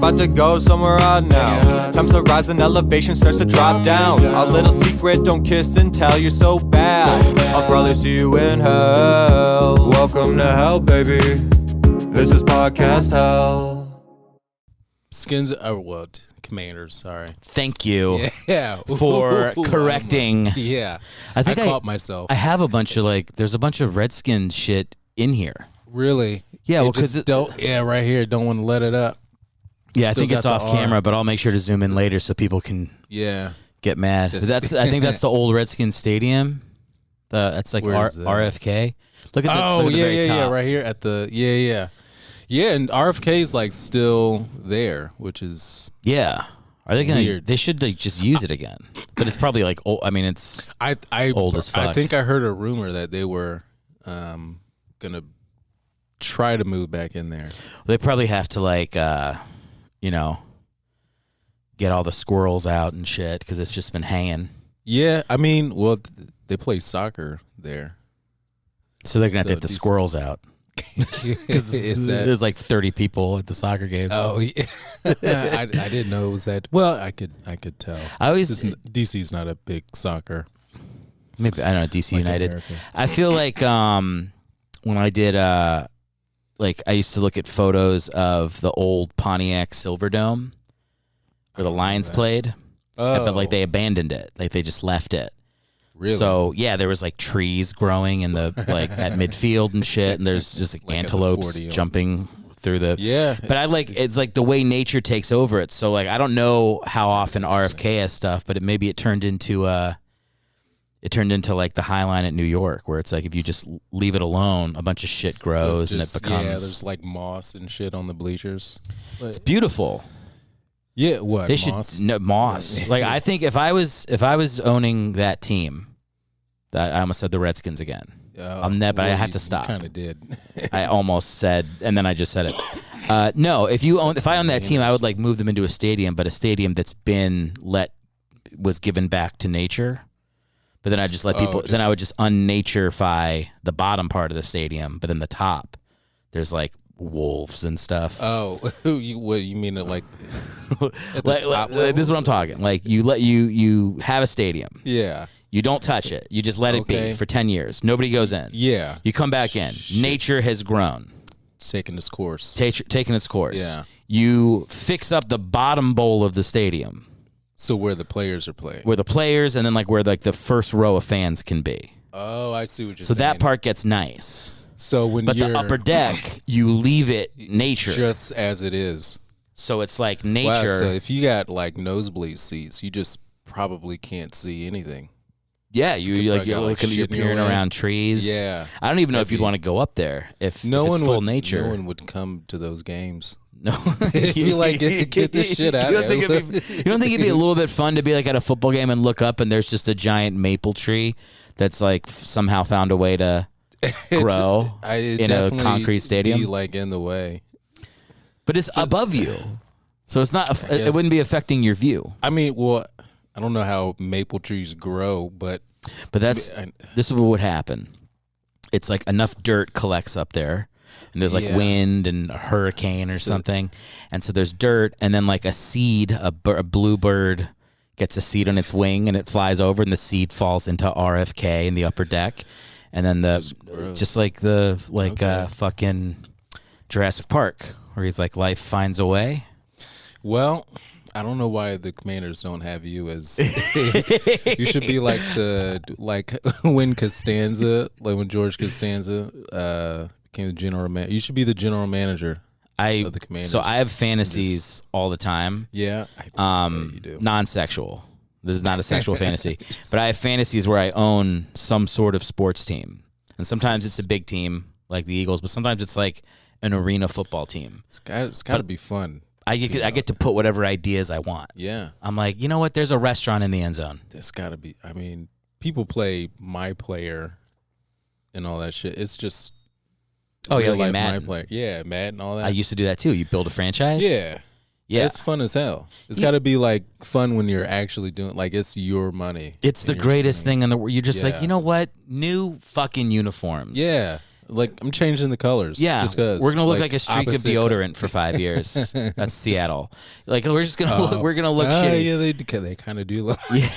about to go somewhere out now. Times to rise and elevation starts to drop down. Our little secret, don't kiss and tell, you're so bad. I'll probably see you in hell. Welcome to hell, baby. This is podcast hell. Skins, Commanders, sorry. Thank you for correcting. I think I caught myself. I have a bunch of there's a bunch of Redskins shit in here. Really? Yeah, well, because right here, don't want to let it up. Yeah, I think it's off camera, but I'll make sure to zoom in later so people can get mad. I think that's the old Redskins Stadium. That's like RFK. Look at the very top. Right here at the Yeah, and RFK is like still there, which is Are they gonna? weird. They should just use it again, but it's probably like old. I mean, it's old as fuck. I think I heard a rumor that they were gonna try to move back in there. They probably have to get all the squirrels out and shit because it's just been hanging. Yeah, I mean, well, they play soccer there, so they're gonna have to get the squirrels out. Because there's like 30 people at the soccer games. Oh, yeah. I didn't know it was that. Well, I could tell. DC's not a big soccer. Maybe I don't know DC United. America. I feel like when I did I used to look at photos of the old Pontiac Silverdome where the Lions played. But they abandoned it. Like they just left it. Really? So there was like trees growing in the at midfield and shit, and there's just antelopes jumping through the But it's like the way nature takes over it. So I don't know how often RFK has stuff, but maybe it turned into like the High Line at New York, where it's like if you just leave it alone, a bunch of shit grows and it becomes there's like moss and shit on the bleachers. It's beautiful. Yeah, what they moss? should moss. I think if I was owning that team. I almost said the Redskins again. But I have to stop. Kind of did. I almost said, and then I just said it. No, if I own that team, I would move them into a stadium, but a stadium that's was given back to nature. But then I just let people. Then I would just unnaturify the bottom part of the stadium, but then the top, there's wolves and stuff. Oh, what you mean? At the top this is what I'm talking. You have a stadium. Yeah. You don't touch it. You just let it be for 10 years. Nobody goes in. Yeah. You come back in. Shit. Nature has grown. It's taken its course. Taking its course. Yeah. You fix up the bottom bowl of the stadium. So where the players are playing. Where the players and then where the first row of fans can be. Oh, I see what you're saying. So that part gets nice. So but the upper deck, you leave it nature. Just as it is. So it's like nature. Wow, so if you got nosebleed seats, you just probably can't see anything. Yeah, you're peering around trees. Yeah, I don't even know if you'd want to go up there if it's full nature. No one would come to those games. No, you'd be like, get this shit out of here. You don't think it'd be a little bit fun to be at a football game and look up and there's just a giant maple tree that's somehow found a way to grow in a concrete stadium? Be in the way, but it's above you, so it's not. It wouldn't be affecting your view. I mean, well. I don't know how maple trees grow, but this is what would happen. It's enough dirt collects up there, and there's wind and a hurricane or something, and so there's dirt, and then a seed, a bluebird gets a seed on its wing, and it flies over, and the seed falls into RFK in the upper deck, and then fucking Jurassic Park, where he's life finds a way. Well. I don't know why the Commanders don't have you as. You should be when Costanza, when George Costanza became the general manager. You should be the general manager of the Commanders. So I have fantasies all the time. Yeah, you do. Non-sexual. This is not a sexual fantasy, but I have fantasies where I own some sort of sports team, and sometimes it's a big team like the Eagles, but sometimes it's an arena football team. It's got to be fun. I get to put whatever ideas I want. Yeah. I'm you know what? There's a restaurant in the end zone. There's got to be. I mean, people play My Player and all that shit. It's just. Oh, yeah, like Madden. My Player. Yeah, Madden and all that. I used to do that too. You build a franchise? Yeah. Yeah. It's fun as hell. It's got to be fun when you're actually doing it's your money. It's the greatest thing in the world. You're just you know what? New fucking uniforms. Yeah. Like I'm changing the colors. Yeah, just 'cause, we're gonna look like a streak of opposite deodorant for 5 years. That's Seattle. Like we're just gonna we're gonna look shitty. Yeah, they kind of do look. Yeah,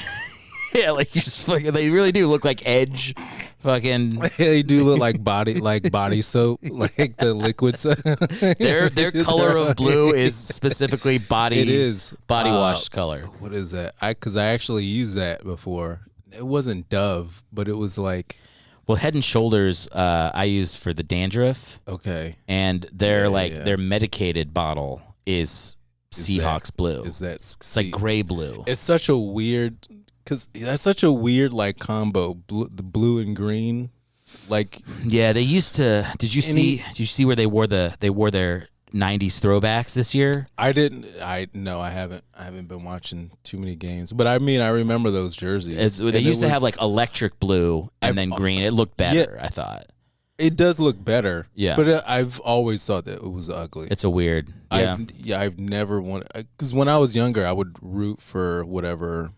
yeah, like you just fucking, they really do look like Edge. Fucking, They do look like body soap, like the liquid soap. their color of blue is specifically body. It is body wash color. What is that? Because I actually used that before. It wasn't Dove, but it was like Well, Head and Shoulders, I used for the dandruff, okay. and their their medicated bottle is Seahawks blue. Is that It's like gray blue. It's such a weird because that's such a weird like combo. The blue and green, like Yeah, they used to. Did you see where they wore their '90s throwbacks this year? I didn't. I haven't. I haven't been watching too many games, but I mean, I remember those jerseys. They used to have like electric blue and then green. It looked better, I thought. It does look better. Yeah, but I've always thought that it was ugly. It's a weird. Yeah, I've never wanted because when I was younger, I would root for whatever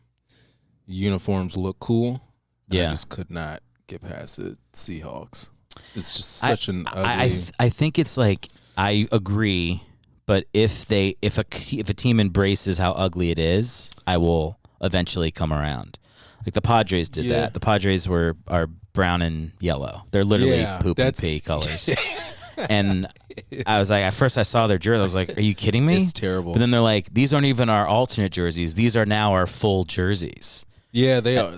uniforms look cool. Yeah, I just could not get past it. Seahawks. It's just such an ugly. I think it's like I agree, but if a team embraces how ugly it is, I will eventually come around. Like the Padres did that. The Padres are brown and yellow. They're literally poop and pee colors. And I was like, at first I saw their jersey, I was like, are you kidding me? It's terrible. But then they're like, these aren't even our alternate jerseys. These are now our full jerseys. Yeah, they are.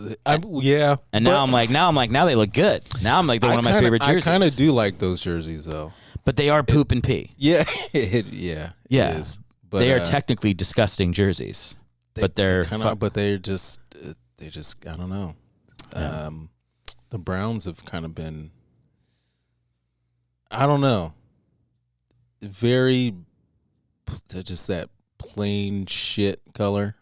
And now I'm like, now they look good. Now I'm like, they're one of my favorite jerseys. I kind of do like those jerseys though. But they are poop and pee. Yeah, it is. But they are technically disgusting jerseys. But they're just I don't know. Yeah. The Browns have kind of been, I don't know, they're just that plain shit color.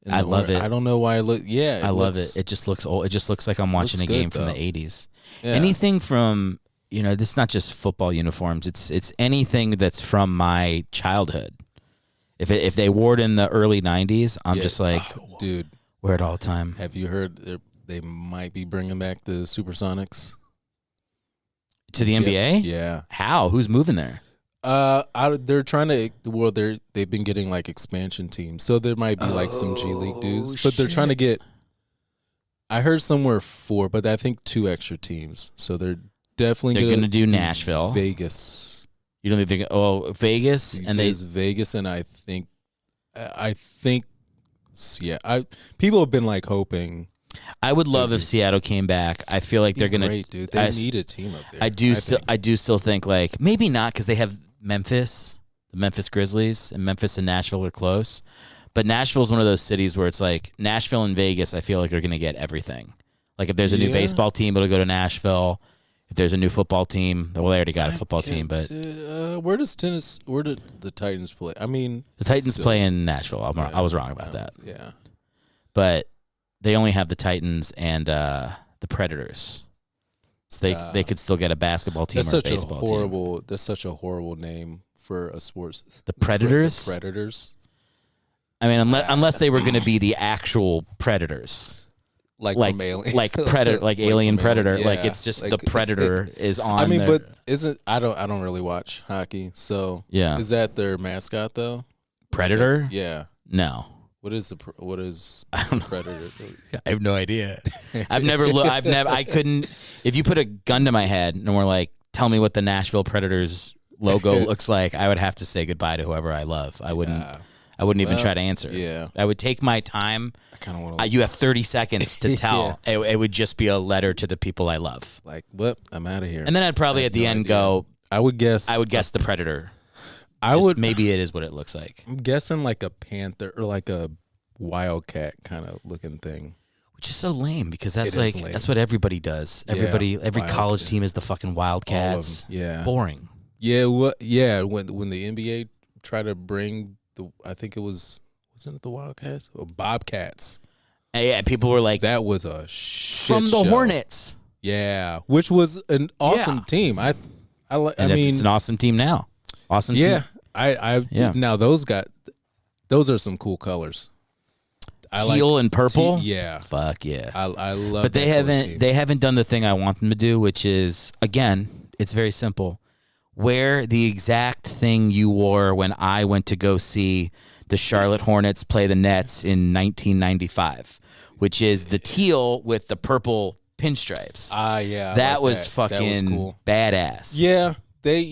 I love it. I don't know why I look. Yeah, I love it. It just looks old. It just looks like I'm watching a game from the 80s. Yeah. Anything from, this is not just football uniforms. It's anything that's from my childhood. If they wore it in the early 90s, I'm just like, dude, wear it all the time. Have you heard they might be bringing back the Supersonics to the NBA? Yeah. How? Who's moving there? They're trying to. Well, they've been getting like expansion teams, so there might be like some G League dudes, but they're trying to get. I heard somewhere 4, but I think 2 extra teams. So they're definitely going to do Nashville, Vegas. You don't think? Oh, Vegas, and Vegas, and I think, yeah. People have been like hoping. I would love if Seattle came back. I feel like they're gonna. Great, dude. They need a team up there. I do still think like maybe not because they have Memphis, the Memphis Grizzlies, and Memphis and Nashville are close. But Nashville's one of those cities where it's like Nashville and Vegas. I feel like are gonna get everything. Like if there's a new baseball team, it'll go to Nashville. If there's a new football team, well, they already got a football team. But where did the Titans play? I mean, the Titans play in Nashville. I was wrong about that. Yeah, but they only have the Titans and the Predators, so they could still get a basketball team or a baseball team. That's such a horrible name for a sports. The Predators. The Predators. I mean, unless they were going to be the actual Predators. Like Alien. like Predator, like Alien Predator. Yeah. Like it's just like, the Predator is on. I mean, there. but isn't I don't really watch hockey, so yeah. Is that their mascot though? Predator? Yeah. No. What is Predator? I have no idea. I've never looked. I couldn't. If you put a gun to my head and were like, "Tell me what the Nashville Predators logo looks like," I would have to say goodbye to whoever I love. I wouldn't. I wouldn't even try to answer. Yeah. I would take my time. I kind of want to. You have 30 seconds to tell. It would just be a letter to the people I love. Like, what? I'm out of here. And then I'd probably at the end go. I would guess the Predator. Maybe it is what it looks like. I'm guessing like a panther or like a wildcat kind of looking thing. Which is so lame because that's what everybody does. Every college team is the fucking Wildcats. Yeah. Boring. Yeah. When the NBA tried to bring I think it wasn't it the Wildcats or Bobcats? Yeah, people were like, that was a shit from the show. Hornets. Yeah, which was an awesome team. I mean, it's an awesome team now. Awesome. Yeah, team. Now those are some cool colors. teal and purple. Yeah, fuck yeah. I love. But they that color haven't. scheme. They haven't done the thing I want them to do, which is again, it's very simple. Wear the exact thing you wore when I went to go see the Charlotte Hornets play the Nets in 1995, which is the teal with the purple pinstripes. Yeah, that was fucking that was cool. badass. Yeah, they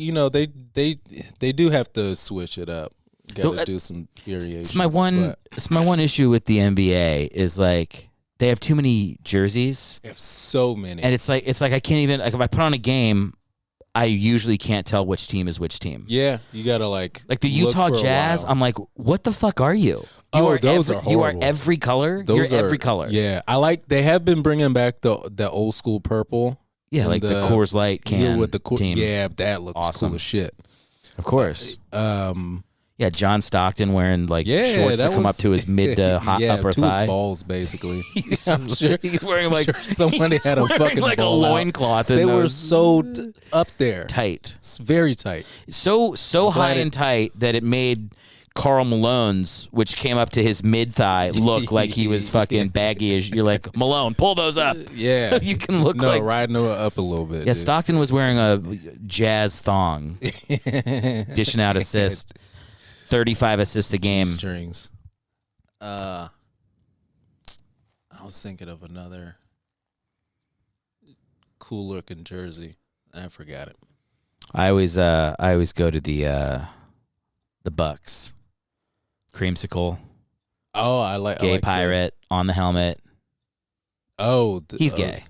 do have to switch it up. Got to do some variations. It's my one issue with the NBA is like they have too many jerseys. They have so many, and it's like I can't even like if I put on a game, I usually can't tell which team is which team. Yeah, you gotta like the Utah Jazz. I'm like, what the fuck are you? You are horrible. You are every color. You're every color. Yeah, They have been bringing back the old school purple. Yeah, like the Coors Light can with the team. Yeah, that looks awesome. Cool as shit. Of course. Yeah, John Stockton wearing shorts that come up to his mid to upper to thigh. His balls, basically. He's wearing somebody had a fucking a loincloth. They were so up there, tight. It's very tight. So high and tight that it made Karl Malone's, which came up to his mid thigh, look like he was fucking baggy as you're like, Malone, pull those up. Yeah. So you can look like riding up a little bit. Yeah, dude. Stockton was wearing a jazz thong, dishing out assists. 35 assists a game. Strings. I was thinking of another cool looking jersey. I forgot it. I always go to the Bucks. Creamsicle. Oh, I like gay pirate on the helmet. Oh, he's gay.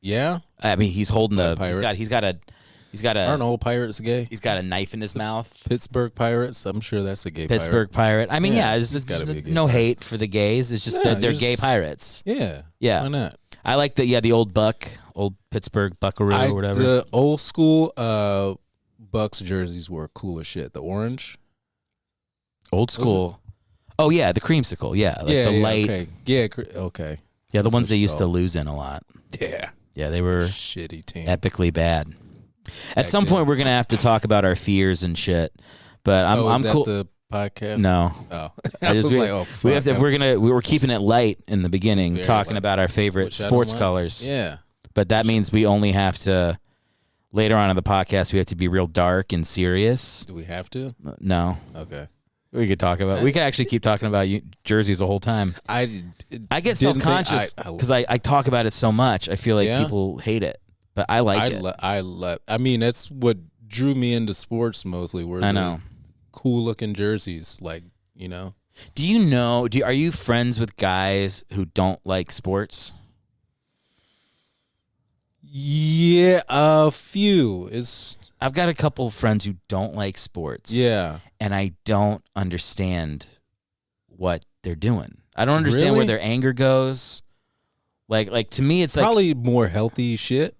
Yeah, I mean he's holding he's got a aren't all pirates gay? He's got a knife in his mouth. Pittsburgh Pirates. I'm sure that's a gay Pittsburgh pirate. I mean, it's just no hate for the gays. It's just that they're gay pirates. Yeah. Yeah. Why not? I like the old Pittsburgh Buckaroo or whatever. The old school Bucks jerseys were cool as shit. The orange. Old school. Oh yeah, the creamsicle. Yeah, the light. Okay. Yeah. Okay. Yeah, the ones they used to lose in a lot. Yeah. Yeah, they were shitty team. Epically bad. At some point, we're gonna have to talk about our fears and shit. But I'm is cool. That the podcast? No. Oh, I was like, oh, fuck. We have to. We were keeping it light in the beginning, talking about our favorite sports colors. Yeah. But that means we only have to. Later on in the podcast, we have to be real dark and serious. Do we have to? No. Okay. We could talk about. We could actually keep talking about jerseys the whole time. I get self-conscious because I talk about it so much. I feel like people hate it, but I like it. I mean, that's what drew me into sports mostly. Were the cool looking jerseys, like Do you know? Are you friends with guys who don't like sports? Yeah, a few. I've got a couple of friends who don't like sports. Yeah. And I don't understand what they're doing. I don't understand where their anger goes. Like to me, it's probably more healthy shit.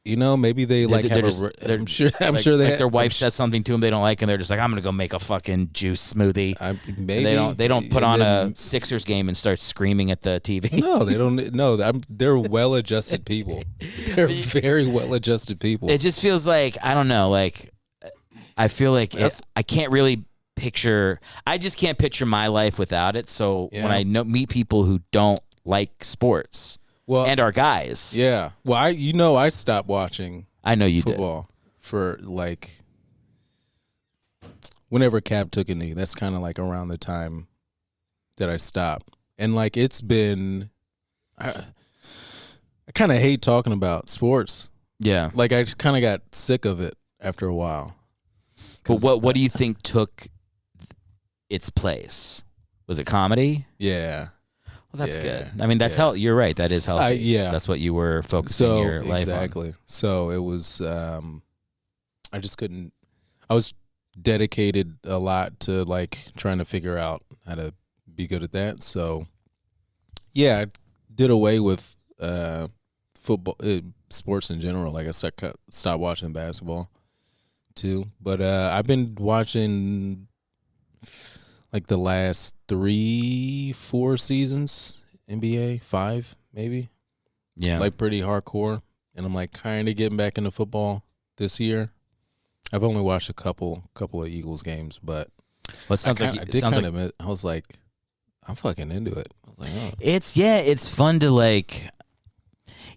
Maybe they I'm sure their wife says something to them they don't like, and they're just like, I'm gonna go make a fucking juice smoothie. Maybe they don't put on a Sixers game and start screaming at the TV. No, they don't. No, they're well-adjusted people. They're very well-adjusted people. It just feels like I don't know. Like I feel like I can't really picture. I just can't picture my life without it. So when I meet people who don't like sports. Well, and our guys. Yeah. Well, I stopped watching. I know you football for whenever Cap took a knee. That's kind of like around the time that I stopped. And it's been, I kind of hate talking about sports. Yeah. I just kind of got sick of it after a while. But what do you think took its place? Was it comedy? Yeah. Well, that's good. I mean, that's healthy. You're right. That is healthy. That's what you were focusing your life on. Exactly. So it was, I just couldn't, I was dedicated a lot to trying to figure out how to be good at that. So I did away with football, sports in general. I stopped watching basketball too. But I've been watching the last 3-4 seasons, NBA 5 maybe. Yeah. Pretty hardcore. And I'm kind of getting back into football this year. I've only watched a couple of Eagles games, but it sounds I was I'm fucking into it. Like, oh. It's fun to like.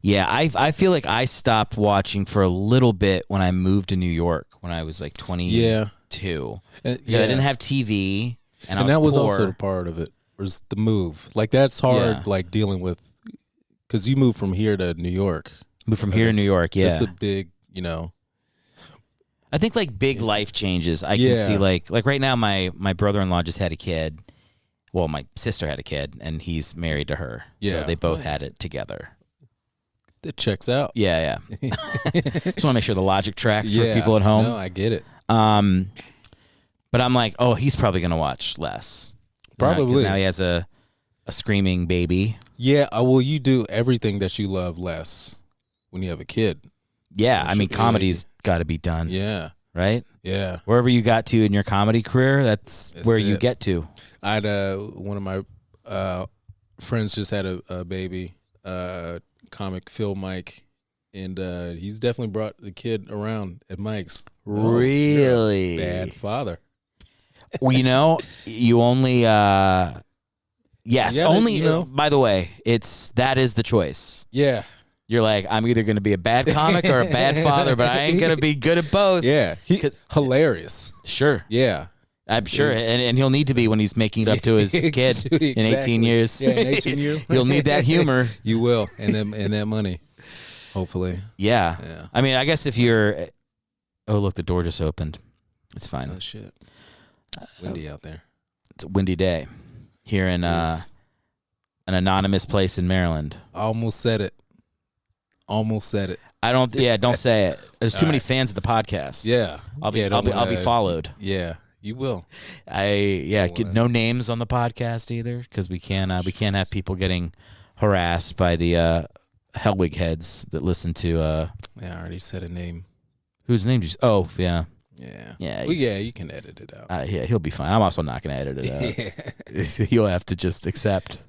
Yeah, I feel like I stopped watching for a little bit when I moved to New York when I was like 22. Yeah. I didn't have TV, and that was poor. also a part of it. Was the move like that's hard? Like dealing with because you moved from here to New York. Moved from here to New York. Yeah, it's a big, I think like big life changes. I can see like right now my brother-in-law just had a kid. Well, my sister had a kid, and he's married to her. Yeah, so they both had it together. It checks out. Yeah. Just want to make sure the logic tracks for people at home. No, I get it. But I'm like, oh, he's probably gonna watch less. Probably. Because now he has a screaming baby. Yeah, well, you do everything that you love less when you have a kid. Yeah, I mean, comedy's got to be done. Yeah. Right? Yeah. Wherever you got to in your comedy career, that's where you get to. I had one of my friends just had a baby, comic Phil Mike, and he's definitely brought the kid around at Mike's. Really? Bad father. Well, you only yes, only by the way, that is the choice. Yeah. You're like, I'm either going to be a bad comic or a bad father, but I ain't going to be good at both. Yeah. Hilarious. Sure. Yeah. I'm sure, and he'll need to be when he's making it up to his kid in 18 years. Yeah, in 18 years. He'll need that humor. You will, and that money, hopefully. Yeah. I mean, I guess if you're... Oh, look, the door just opened. It's fine. Oh, shit. Windy out there. It's a windy day here in an anonymous place in Maryland. Almost said it. Don't say it. There's too many fans of the podcast. Yeah. I'll be followed. Yeah. You will. No names on the podcast either, because we can't have people getting harassed by the Hellwig heads that listen to. I already said a name. Whose name did you? Oh, yeah. Yeah. Well, you can edit it out. He'll be fine. I'm also not going to edit it out. He'll have to just accept.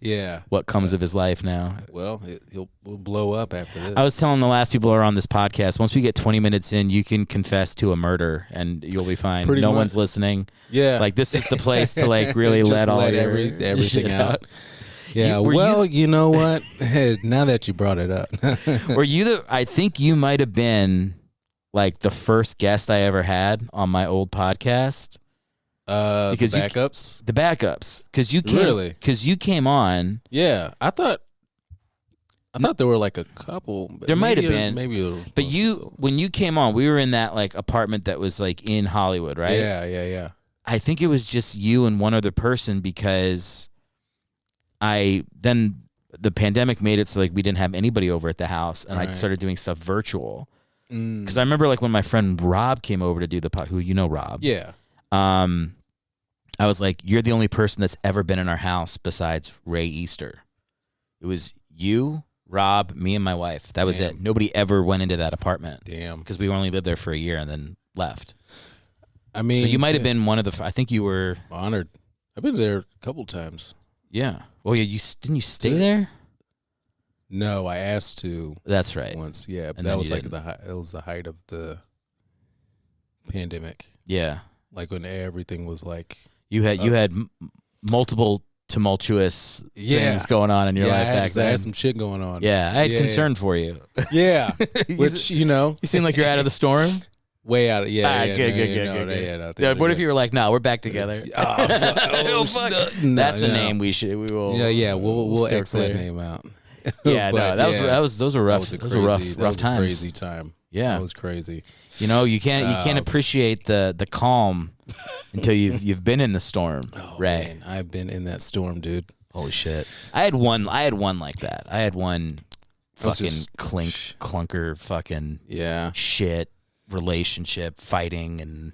What comes of his life now. Well, we'll blow up after this. I was telling the last people who are on this podcast, once we get 20 minutes in, you can confess to a murder and you'll be fine. No one's listening. Yeah. Like, this is the place to like really let everything out. Yeah. Well, you know what? Now that you brought it up. I think you might have been like the first guest I ever had on my old podcast. Because the backups. Because you came on. Yeah, I thought there were like a couple. There might have been, but when you came on, we were in that like apartment that was like in Hollywood, right? Yeah. I think it was just you and one other person because then the pandemic made it so like we didn't have anybody over at the house, and I started doing stuff virtual. Because I remember like when my friend Rob came over to do the pod, who Rob. Yeah. I was like, you're the only person that's ever been in our house besides Ray Easter. It was you, Rob, me, and my wife. That was it. Nobody ever went into that apartment. Damn. Because we only lived there for a year and then left. I mean, so you might have been one of the. I think you were honored. I've been there a couple times. Yeah. Oh yeah. Didn't you stay there? No, I asked to. That's right. Once, yeah, but that was like the height of the pandemic. Yeah. Like when everything was like. You had multiple tumultuous things going on in your life back then. I had some shit going on. Yeah, I had concern for you. Yeah, which you seem like you're out of the storm. Way out of Good. What if you were like, no, we're back together? Fuck. That's a name we will. Yeah. We'll X that name out. Yeah, those were rough. Those were rough times. Crazy time. Yeah, that was crazy. You can't appreciate the calm until you've been in the storm. Oh, right? Man, I've been in that storm, dude. Holy shit! I had one like that. I had one fucking clunker fucking shit relationship fighting. And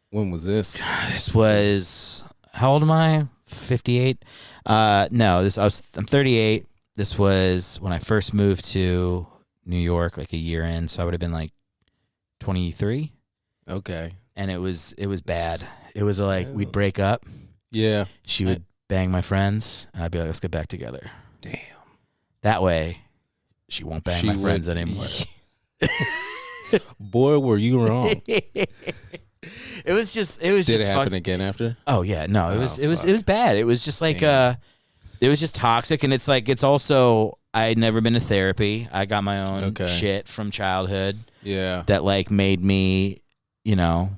when was this? This was, how old am I? 58. No, I'm 38. This was when I first moved to New York, like a year in, so I would have been like 23. Okay. And it was bad. It was like we'd break up. Yeah. She would bang my friends, and I'd be like, let's get back together. Damn. That way, she won't bang my friends anymore. Boy, were you wrong. It was Did it happen again after? Oh yeah, no, it was bad. It was just like It was just toxic, and it's like it's also I had never been to therapy. I got my own shit from childhood. Yeah, that like made me, you know.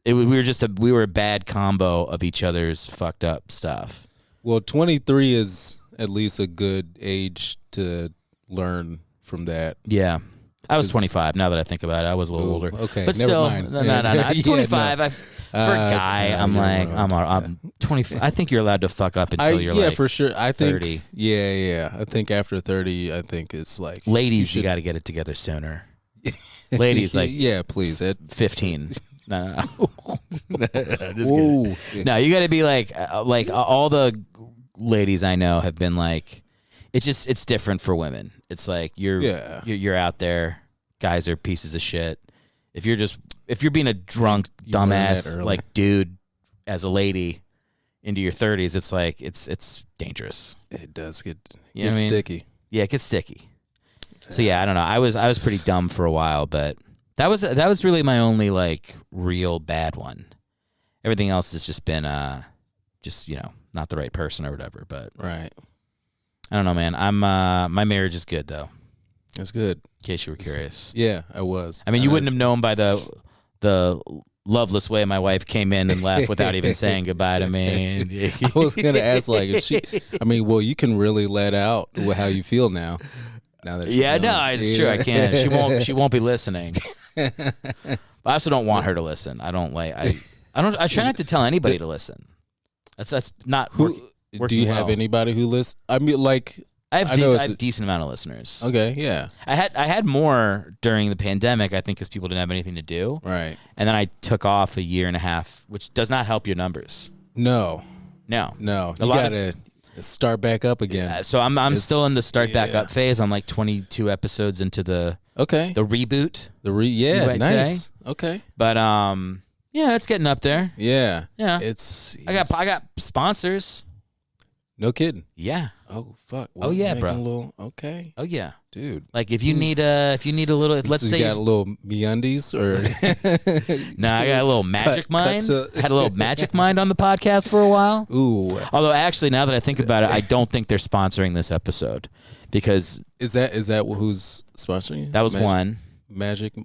We were a bad combo of each other's fucked up stuff. Well, 23 is at least a good age to learn from that. Yeah. I was 25. Now that I think about it, I was a little older. Okay, but never still, mind. no. 25. Yeah, For a guy, I'm 25. I think you're allowed to fuck up until you're like for sure. I think 30. Yeah. I think after 30, I think it's like ladies, you got to get it together sooner. Ladies, like yeah, please. 15. No. Just Ooh. kidding. No, you got to be like all the ladies I know have been like. It's different for women. It's like you're out there. Guys are pieces of shit. If you're being a drunk dumbass like dude as a lady into your 30s, it's like it's dangerous. It does get sticky. Yeah, it gets sticky. So yeah, I don't know. I was pretty dumb for a while, but that was really my only like real bad one. Everything else has just been not the right person or whatever. But right. I don't know, man. My marriage is good though. That's good. In case you were curious. Yeah, I was. I mean, you wouldn't have known by the loveless way my wife came in and left without even saying goodbye to me. I was gonna ask, like, is she? I mean, well, you can really let out how you feel now. Now that it's true. I can. She won't be listening. But I also don't want her to listen. I try not to tell anybody to listen. That's not. Do you have anybody who listens? I mean, like I have a decent amount of listeners. Okay, yeah. I had more during the pandemic, I think, because people didn't have anything to do. Right. And then I took off a year and a half, which does not help your numbers. No. You gotta start back up again. So I'm still in the start back up phase. I'm like 22 episodes into the reboot. Nice. Say. Okay. But yeah, it's getting up there. Yeah. I got sponsors. No kidding. Yeah. Oh fuck. Oh yeah, bro. Okay. Oh yeah, dude. Like if you need a little, let's say you got a little MeUndies or. No, I got a little Magic Mind. Had a little Magic Mind on the podcast for a while. Ooh. Although actually, now that I think about it, I don't think they're sponsoring this episode because is that who's sponsoring you? That was one. Magic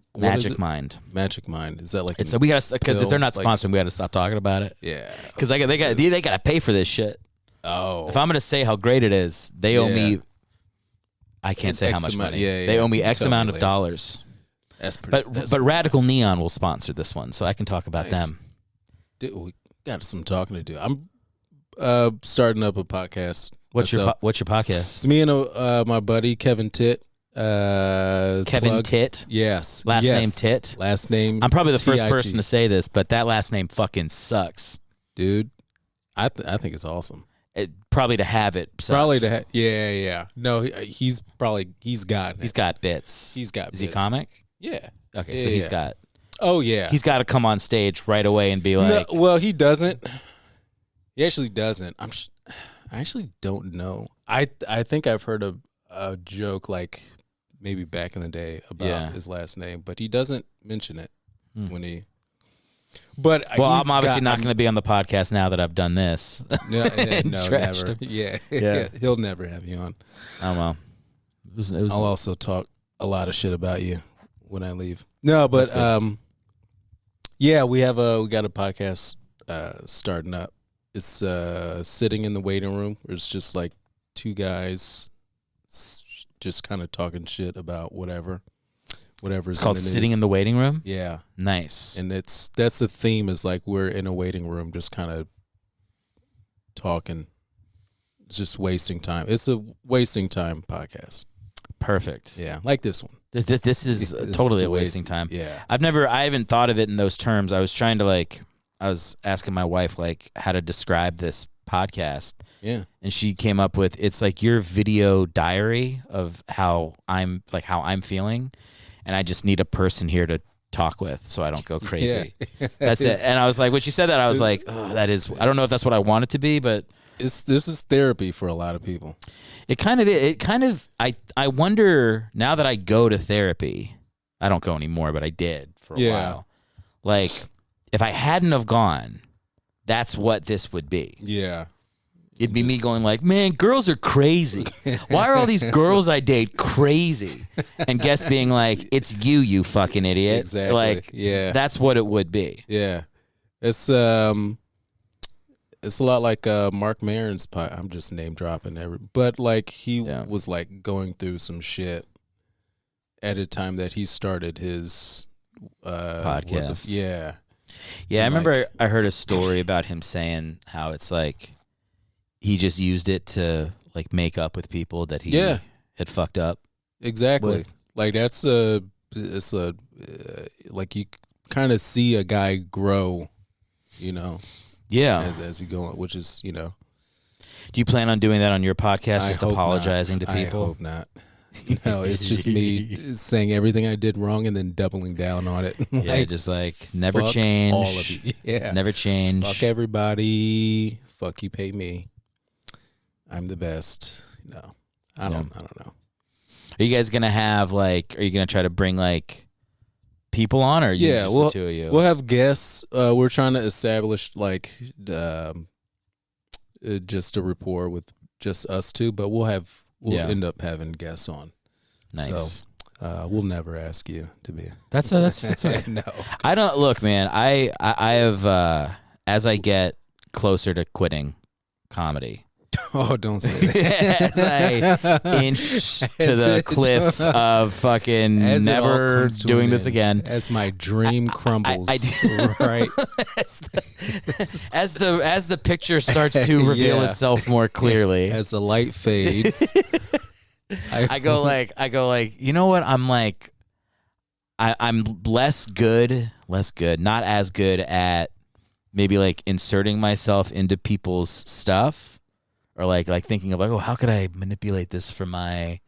Mind. Magic Mind. Is that like? So we got because if they're not sponsoring, we got to stop talking about it. Yeah. Because they got to pay for this shit. Oh. If I'm going to say how great it is, they owe me. I can't say how much money. They owe me X amount of dollars. That's pretty. But Radical Neon will sponsor this one, so I can talk about them. Dude, we got some talking to do. I'm starting up a podcast. What's your podcast? It's me and my buddy Kevin Titt. Kevin Titt? Yes. Last name Titt? Last name I'm probably the first person to say this, but that last name fucking sucks. Dude, I think it's awesome. Probably to have it sucks. Probably to have, yeah. No, he's got bits. He's got bits. Is he comic? Yeah. Okay, so he's got. Oh yeah. He's got to come on stage right away and be like. No, well, he doesn't. He actually doesn't. I actually don't know. I think I've heard a joke like maybe back in the day about his last name, but he doesn't mention it when he. But I'm obviously not going to be on the podcast now that I've done this. No, never. Yeah. He'll never have you on. Oh well. I'll also talk a lot of shit about you when I leave. No, but we got a podcast starting up. It's sitting in the waiting room. It's just like two guys just kind of talking shit about whatever. It's called Sitting in the Waiting Room? Yeah. Nice. And that's the theme is like we're in a waiting room just kind of talking, just wasting time. It's a wasting time podcast. Perfect. Yeah, like this one. This is totally a wasting time. Yeah. I haven't thought of it in those terms. I was trying to I was asking my wife how to describe this podcast. Yeah. And she came up with, it's like your video diary of how I'm feeling. And I just need a person here to talk with so I don't go crazy. Yeah. That's it. And I was like, when she said that, I was like, oh, that is, I don't know if that's what I want it to be, but. This is therapy for a lot of people. It kind of, I wonder, now that I go to therapy, I don't go anymore, but I did for a while. Like, if I hadn't have gone, that's what this would be. Yeah. It'd be me going like, man, girls are crazy. Why are all these girls I date crazy? And guest being like, it's you, you fucking idiot. Exactly. Like, that's what it would be. Yeah. It's a lot like Mark Maron's I'm just name dropping but like he was like going through some shit at a time that he started his podcast. Yeah, I remember I heard a story about him saying how it's like he just used it to like make up with people that he had fucked up. Exactly. With. Like it's like you kind of see a guy grow, you know. Yeah. As you go on, which is, you know. Do you plan on doing that on your podcast, just apologizing to people? I hope not. No, it's just me saying everything I did wrong and then doubling down on it. Like, just like never change. All of you. Yeah. Never change. Fuck everybody. Fuck you, pay me. I'm the best. No. I don't know. Are you guys gonna have like? Are you gonna try to bring like people on, or just the two of you? We'll have guests. We're trying to establish like just a rapport with just us two, but we'll end up having guests on. Nice. So we'll never ask you to be. That's okay. No. I don't look, man. I have as I get closer to quitting comedy. Oh, don't say that. As I inch to the cliff of fucking never doing this again. As my dream crumbles. I do. Right. as the picture starts to reveal itself more clearly. As the light fades. I go like, you know what? I'm like, I'm less good, not as good at maybe like inserting myself into people's stuff. Or like thinking of like, oh, how could I manipulate this for my?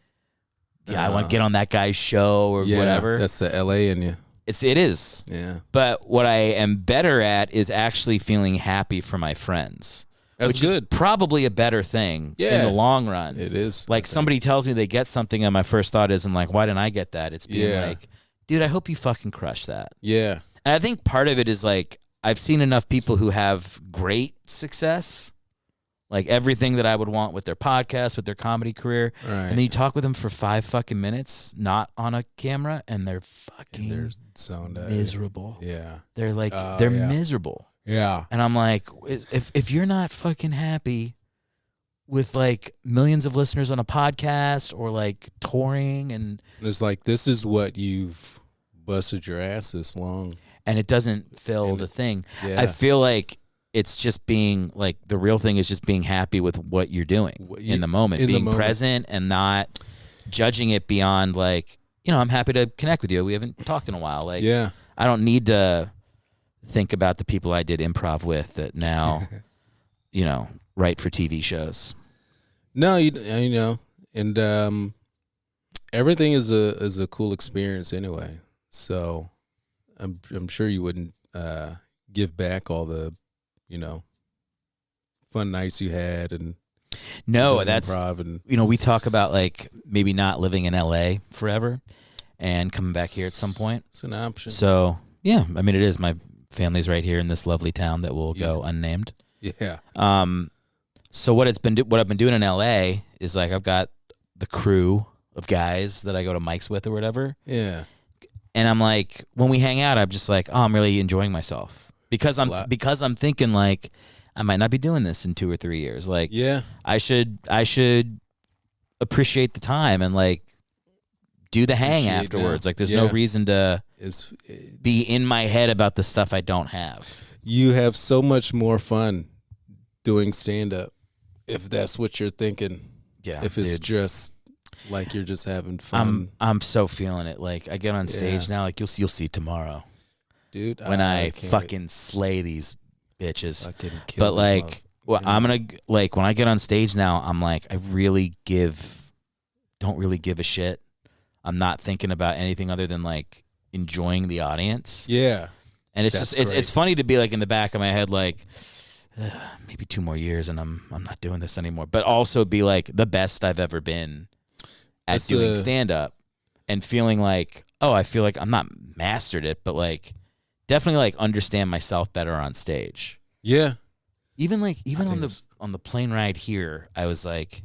I want to get on that guy's show or whatever. That's the LA in you. It is. Yeah. But what I am better at is actually feeling happy for my friends. That's which good. Is probably a better thing in the long run. It is. Like somebody tells me they get something, and my first thought isn't like, why didn't I get that? It's being like, dude, I hope you fucking crush that. Yeah. And I think part of it is like I've seen enough people who have great success. Like everything that I would want with their podcast, with their comedy career. Right. And then you talk with them for 5 fucking minutes, not on a camera, and they're fucking miserable. Yeah. They're like, they're miserable. Yeah. And I'm like, if you're not fucking happy with like millions of listeners on a podcast or like touring and it's like, this is what you've busted your ass this long. And it doesn't fill the thing. Yeah. I feel like it's just being like the real thing is just being happy with what you're doing in the moment, being present and not judging it beyond like, you know, I'm happy to connect with you. We haven't talked in a while. Like, I don't need to think about the people I did improv with that now, you know, write for TV shows. No, you know, and everything is a cool experience anyway. So I'm sure you wouldn't give back all the, you know, fun nights you had and that's improv and, you know, we talk about like maybe not living in LA forever and coming back here at some point. It's an option. So yeah, I mean it is. My family's right here in this lovely town that will go unnamed. Yeah. So what I've been doing in LA is like I've got the crew of guys that I go to mics with or whatever. Yeah. And I'm like, when we hang out, I'm just like, oh, I'm really enjoying myself. Because I'm thinking like I might not be doing this in 2 or 3 years. Like I should appreciate the time and like do the hang afterwards. Like there's no reason to be in my head about the stuff I don't have. You have so much more fun doing stand up if that's what you're thinking. Yeah. If it's just like you're just having fun. I'm so feeling it. Like I get on stage now, like you'll see tomorrow. Dude, when I fucking slay these bitches. But like, well, I'm gonna like when I get on stage now, I'm like, I don't really give a shit. I'm not thinking about anything other than like enjoying the audience. Yeah, and it's it's funny to be like in the back of my head like, maybe 2 more years and I'm not doing this anymore. But also be like the best I've ever been at doing stand up and feeling like, oh, I feel like I'm not mastered it, but like. Definitely like understand myself better on stage. Yeah. Even on the the plane ride here, I was like,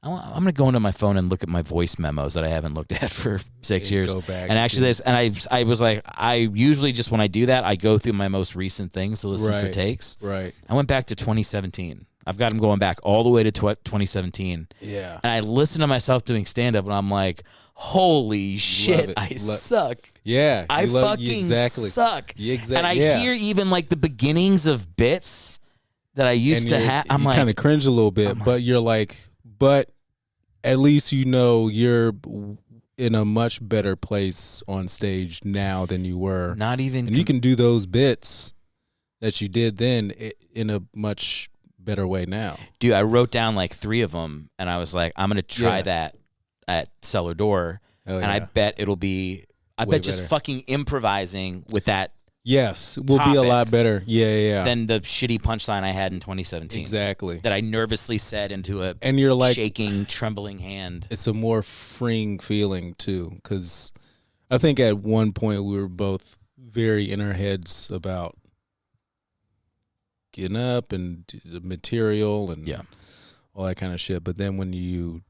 I'm gonna go into my phone and look at my voice memos that I haven't looked at for 6 years. Go back and actually, I was like, I usually just when I do that, I go through my most recent things to listen for takes. Right. I went back to 2017. I've got them going back all the way to 2017. Yeah. And I listen to myself doing stand up, and I'm like, holy shit, I suck. Yeah. I fucking suck. Exactly. And I hear even like the beginnings of bits that I used to have. I'm like, kind of cringe a little bit, but you're like, but at least you know you're in a much better place on stage now than you were. Not even, and you can do those bits that you did then in a much better way now. Dude, I wrote down like 3 of them, and I was like, I'm gonna try that at Cellar Door, and I bet it'll be. I bet just fucking improvising with that. Yes, will be a lot better. Yeah. Than the shitty punchline I had in 2017. Exactly. That I nervously said into a and you're like shaking, trembling hand. It's a more freeing feeling too, because I think at one point we were both very in our heads about getting up and the material and all that kind of shit. But then when you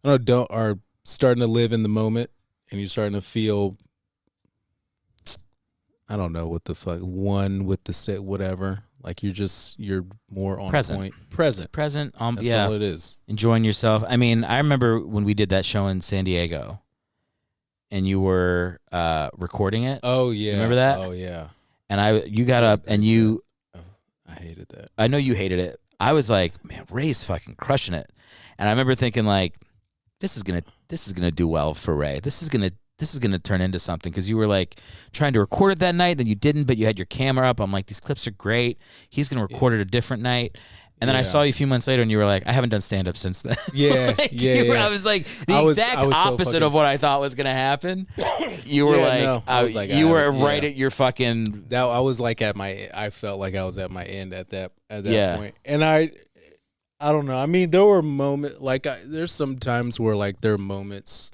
are starting to live in the moment and you're starting to feel, I don't know what the fuck, one with the set, whatever. Like you're more on point. Present. That's all it is. Enjoying yourself. I mean, I remember when we did that show in San Diego, and you were recording it. Oh yeah. Remember that? Oh yeah. And you got up and you. I hated that. I know you hated it. I was like, man, Ray's fucking crushing it. And I remember thinking like, this is gonna do well for Ray. This is gonna turn into something, because you were like trying to record it that night, then you didn't, but you had your camera up. I'm like, these clips are great. He's gonna record it a different night. And then I saw you a few months later, and you were like, I haven't done stand up since then. Yeah, I was like the exact opposite of what I thought was gonna happen. You were you were right at your fucking. I was like I felt like I was at my end at that point, and I don't know. I mean, there were moments there's some times where like there are moments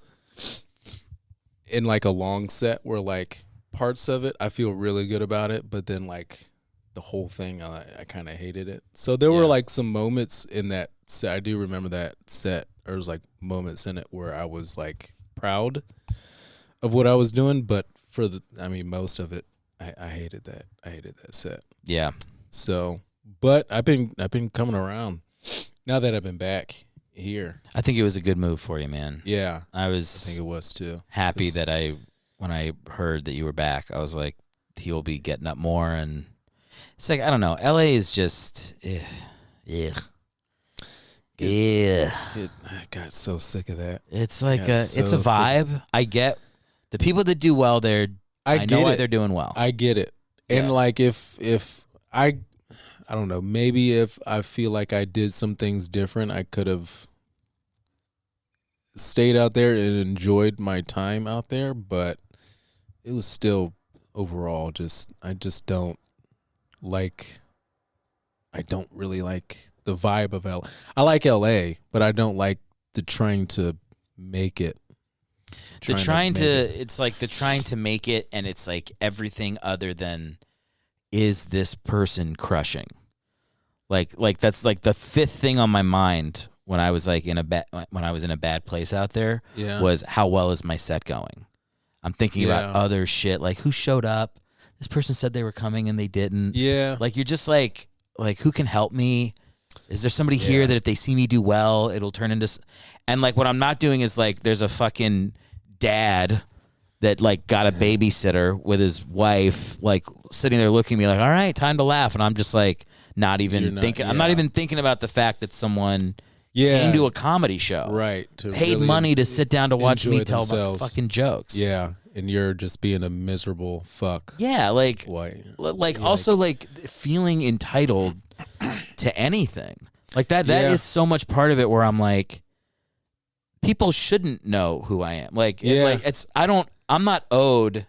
in like a long set where like parts of it I feel really good about it, but then like the whole thing I kind of hated it. So there were like some moments in that set. I do remember that set. There was like moments in it where I was like proud of what I was doing, but most of it I hated that. I hated that set. Yeah. So, but I've been coming around now that I've been back here. I think it was a good move for you, man. Yeah. I think it was too. Happy that when I heard that you were back, I was like, he'll be getting up more. And it's like, I don't know. LA is just, I got so sick of that. It's like, it's a vibe. I get the people that do well there. I know why they're doing well. I get it. And like, if I don't know, maybe if I feel like I did some things different, I could have stayed out there and enjoyed my time out there, but it was still overall I don't really like the vibe of LA. I like LA, but I don't like the trying to make it. It's like the trying to make it, and it's like everything other than, is this person crushing? Like that's like the 5th thing on my mind when I was like in a bad place out there was, how well is my set going? I'm thinking about other shit, like who showed up. This person said they were coming and they didn't. Yeah. Like you're just like who can help me? Is there somebody here that if they see me do well, it'll turn into, and like what I'm not doing is like, there's a fucking dad that like got a babysitter with his wife, like sitting there looking at me like, all right, time to laugh. And I'm just like, not even thinking. I'm not even thinking about the fact that someone came to a comedy show, right? Paid really money to sit down to watch me tell my fucking jokes. Yeah, and you're just being a miserable fuck. Yeah, like also like feeling entitled to anything like that. That is so much part of it where I'm like, people shouldn't know who I am. I'm not owed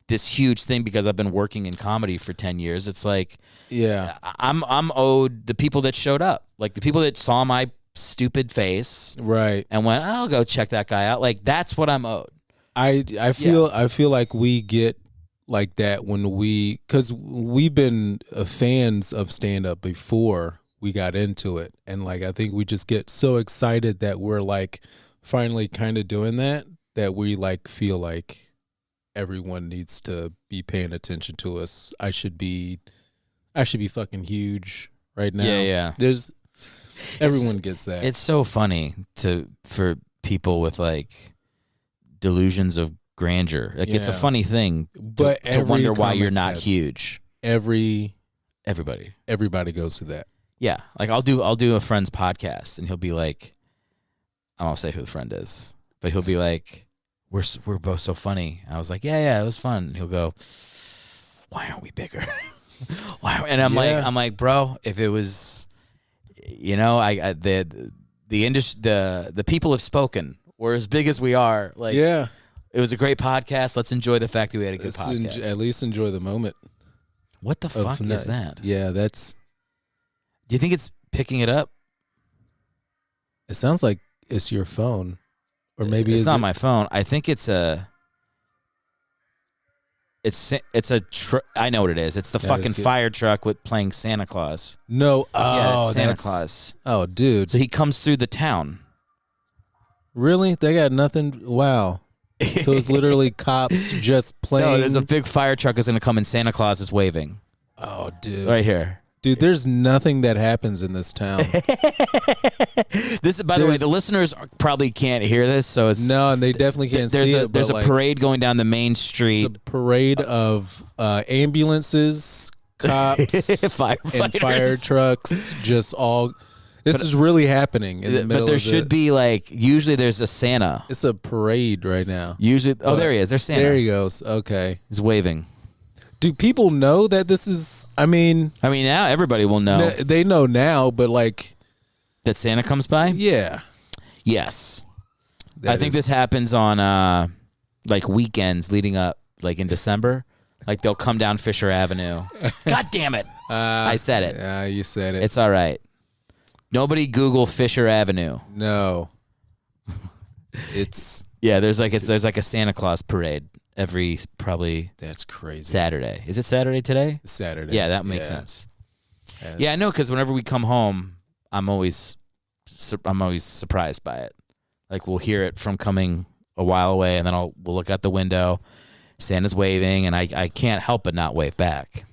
this huge thing because I've been working in comedy for 10 years. It's like, I'm owed the people that showed up, like the people that saw my stupid face, right, and went, I'll go check that guy out. Like that's what I'm owed. I feel like we get like that because we've been fans of stand up before we got into it. And like I think we just get so excited that we're like finally kind of doing that we like feel like everyone needs to be paying attention to us. I should be fucking huge right now. Yeah. Everyone gets that. It's so funny for people with like delusions of grandeur. Like it's a funny thing to wonder why you're not huge. Everybody goes through that. Yeah, like I'll do a friend's podcast, and he'll be like, I won't say who the friend is, but he'll be like, we're both so funny. I was like, yeah, it was fun. And he'll go, why aren't we bigger? Why? And I'm like, bro, if it was, the industry, the people have spoken. We're as big as we are. Like, yeah, it was a great podcast. Let's enjoy the fact that we had a good podcast. At least enjoy the moment. What the fuck is that? Yeah, that's. Do you think it's picking it up? It sounds like it's your phone, or maybe it's not my phone. I think it's a. I know what it is. It's the fucking fire truck with playing Santa Claus. No, it's Santa Claus. Oh, dude! So he comes through the town. Really? They got nothing. Wow. So it's literally cops just playing. No, there's a big fire truck is going to come and Santa Claus is waving. Oh, dude! Right here. Dude, there's nothing that happens in this town. By the way, the listeners probably can't hear this, so it's and they definitely can't see it. There's a parade going down the main street. It's a parade of ambulances, cops, and fire trucks. Just all. This is really happening in the middle. But there should be usually there's a Santa. It's a parade right now. Usually, there he is. There's Santa. There he goes. Okay, he's waving. Do people know that this is? I mean, now everybody will know. They know now, but that Santa comes by. Yeah. Yes. I think this happens on weekends leading up, in December. They'll come down Fisher Avenue. God damn it! I said it. You said it. It's all right. Nobody Google Fisher Avenue. No. It's there's a Santa Claus parade. Every probably that's crazy Saturday. Is it Saturday today? Saturday. Yeah, that makes sense. Yeah, I know because whenever we come home, I'm always surprised by it. We'll hear it from coming a while away, and then we'll look out the window. Santa's waving, and I can't help but not wave back.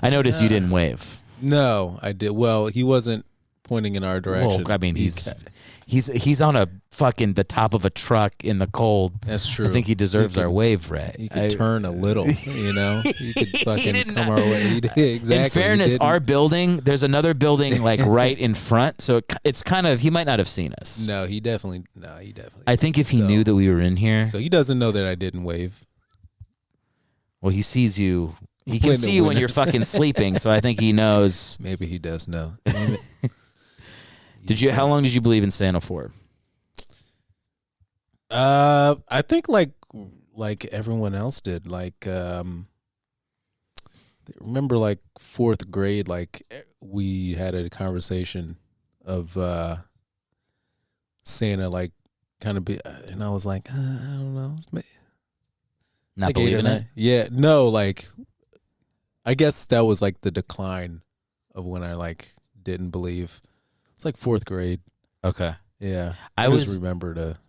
I noticed you didn't wave. No, I did. Well, he wasn't pointing in our direction. Well, I mean, he's on the top of a truck in the cold. That's true. I think he deserves our wave, Ray. He could turn a little, He could fucking come our way. Exactly. In fairness, our building, there's another building right in front, so it's kind of, he might not have seen us. No, he definitely. I think if he knew that we were in here. So he doesn't know that I didn't wave. Well, he sees you. He can see you when you're fucking sleeping, so I think he knows. Maybe he does know. How long did you believe in Santa for? I think like everyone else did. Remember fourth grade, we had a conversation of Santa kind of be, and I was like, I don't know, not believing it. Yeah, no, I guess that was the decline of when I didn't believe. It's fourth grade. Okay. Yeah. I just remembered a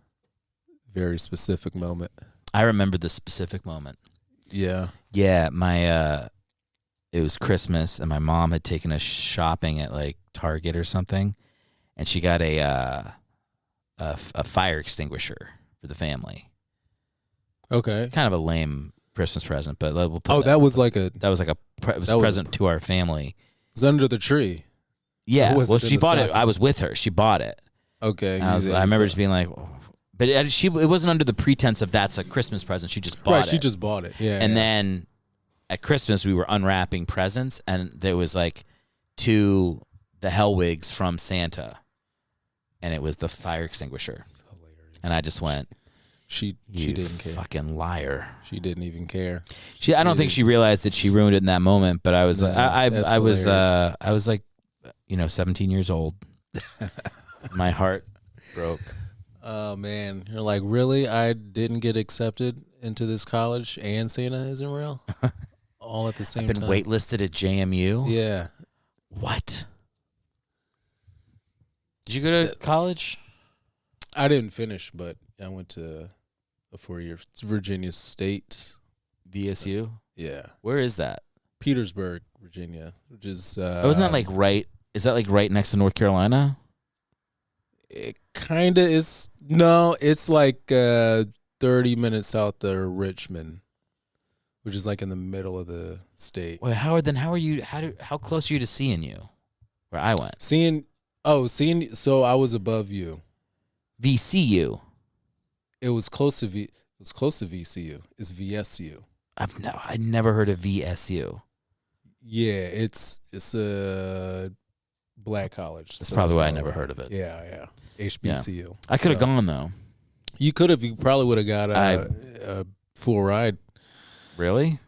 very specific moment. I remember the specific moment. Yeah. Yeah, it was Christmas and my mom had taken us shopping at Target or something, and she got a fire extinguisher for the family. Okay. Kind of a lame Christmas present, but we'll put that was a present to our family. It was under the tree. Yeah, well, she bought it. I was with her. She bought it. Okay. I remember just being like, but it wasn't under the pretense of that's a Christmas present. She just bought it. Right, she just bought it. Yeah. And then at Christmas, we were unwrapping presents, and there was to the Hellwigs from Santa, and it was the fire extinguisher. Hilarious. And I just went, she didn't care. Fucking liar. She didn't even care. I don't think she realized that she ruined it in that moment, but I was, I was 17 years old. My heart broke. Oh man, you're like, really? I didn't get accepted into this college, and Santa isn't real. All at the same time. I've been waitlisted at JMU. Yeah. What? Did you go to college? I didn't finish, but I went to a 4-year Virginia State. VSU? Yeah. Where is that? Petersburg, Virginia, which is Isn't that like right? Is that like right next to North Carolina? It kind of is. No, it's like 30 minutes south of Richmond, which is like in the middle of the state. Wait, how are you? How close are you to CNU, where I went? Seeing, so I was above you. VCU. It was close to VCU. It's VSU. I never heard of VSU. Yeah, it's a black college. That's probably why I never heard of it. Yeah. HBCU. Yeah. I could have gone though. You could have. You probably would have got a full ride. Really?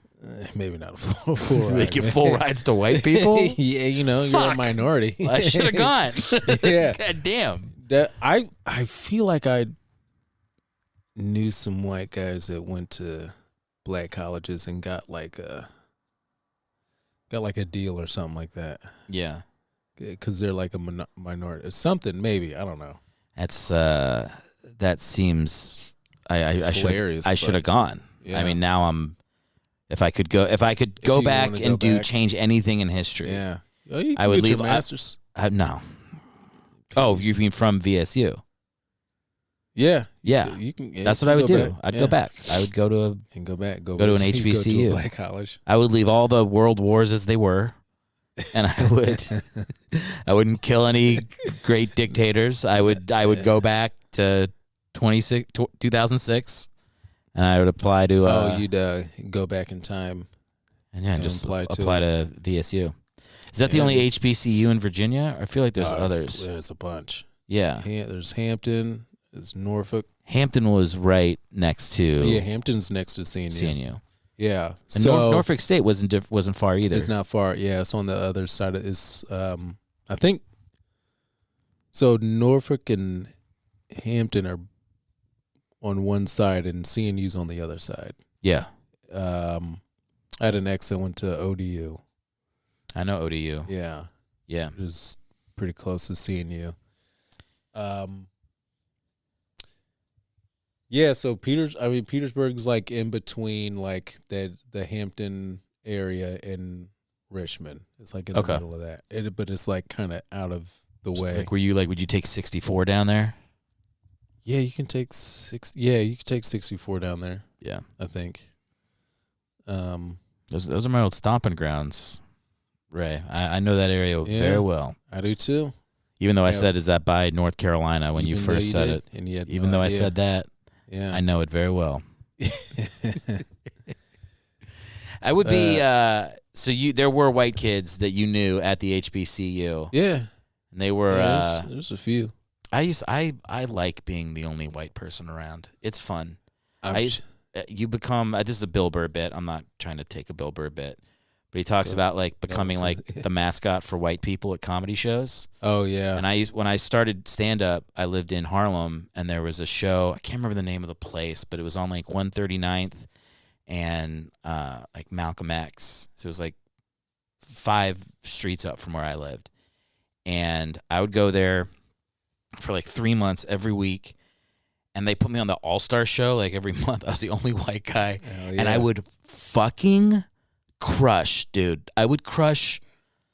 Maybe not a full ride. They give full rides to white people? Yeah, you're a minority. I should have gone. Yeah. God damn. That I feel like I knew some white guys that went to black colleges and got like a deal or something like that. Yeah. Because they're like a minority. Something, maybe. I don't know. That seems I should have gone. Yeah. I mean, now if I could go back and change anything in history. Yeah. Oh, you I would get leave your master's. No. Oh, you mean from VSU? Yeah. Yeah. You can, that's what I would do. I'd go back. I would go to and go back. Go to an back, HBCU. Go to a black college. I would leave all the world wars as they were, and I wouldn't kill any great dictators. I would go back to 2006, and I would apply to. You'd go back in time, and just apply to VSU. Is that the only HBCU in Virginia? I feel like there's others. There's a bunch. Yeah. There's Hampton. There's Norfolk. Hampton was right next to. Yeah, Hampton's next to CNU. Yeah. And Norfolk State wasn't far either. It's not far. Yeah, it's on the other side of this. I think. So Norfolk and Hampton are on one side, and CNU's on the other side. Yeah. I had an ex that went to ODU. I know ODU. Yeah. Yeah. It was pretty close to CNU. Yeah, so Petersburg's like in between like the Hampton area and Richmond. It's like in the middle of that. But it's like kind of out of the way. Like would you take 64 down there? Yeah, you can take 64 down there. Yeah. I think. Those are my old stomping grounds, Ray. I know that area very well. I do too. Even though I said, is that by North Carolina when you first said it? And you had even though I said that, I know it very well. I would be there were white kids that you knew at the HBCU. Yeah. And they were there's a few. I like being the only white person around. It's fun. You become this is a Bill Burr bit. I'm not trying to take a Bill Burr bit. But he talks about like becoming like the mascot for white people at comedy shows. Oh yeah. And when I started stand up, I lived in Harlem, and there was a show. I can't remember the name of the place, but it was on like 139th and like Malcolm X. So it was like 5 streets up from where I lived, and I would go there for like 3 months every week. And they put me on the All-Star show like every month. I was the only white guy, and I would fucking crush, dude. I would crush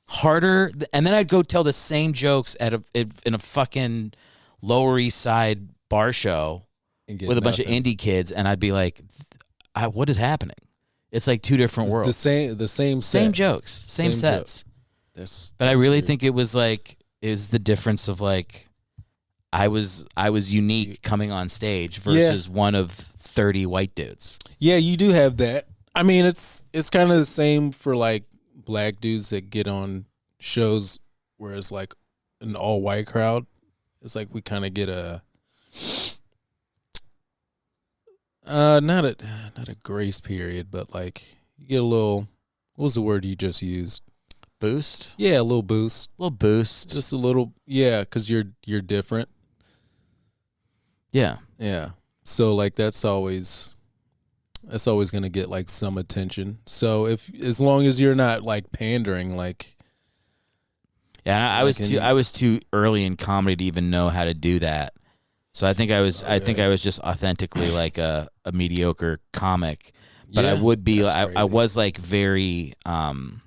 harder, and then I'd go tell the same jokes in a fucking Lower East Side bar show with a bunch of indie kids, and I'd be like, "What is happening?" It's like 2 different worlds. The same jokes, same sets. But I really think it was the difference of like I was unique coming on stage versus one of 30 white dudes. Yeah, you do have that. I mean, it's kind of the same for like black dudes that get on shows where it's like an all white crowd. It's like we kind of get a not a grace period, but like you get a little. What was the word you just used? Boost. Yeah, a little boost. Just a little. Yeah, because you're different. Yeah. Yeah. So like that's always going to get like some attention. So as long as you're not like pandering, like Yeah, and I was too early in comedy to even know how to do that. So I think I was just authentically like a mediocre comic, but I would be I was like very would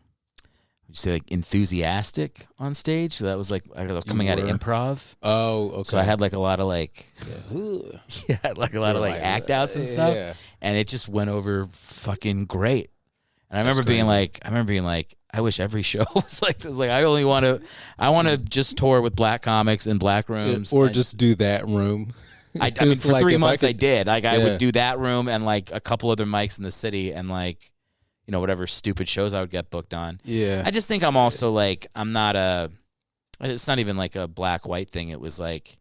you say like enthusiastic on stage. So that was like I was coming out of improv. Oh, okay. So I had like a lot of like like a lot of like act outs and stuff, and it just went over fucking great. And I remember being like, I wish every show was like this. Like I want to just tour with black comics in black rooms, or just do that room. I mean, for like 3 months I did. Like I would do that room and like a couple other mics in the city and like, you know, whatever stupid shows I would get booked on. Yeah. I just think I'm also like, it's not even like a black white thing. It was like,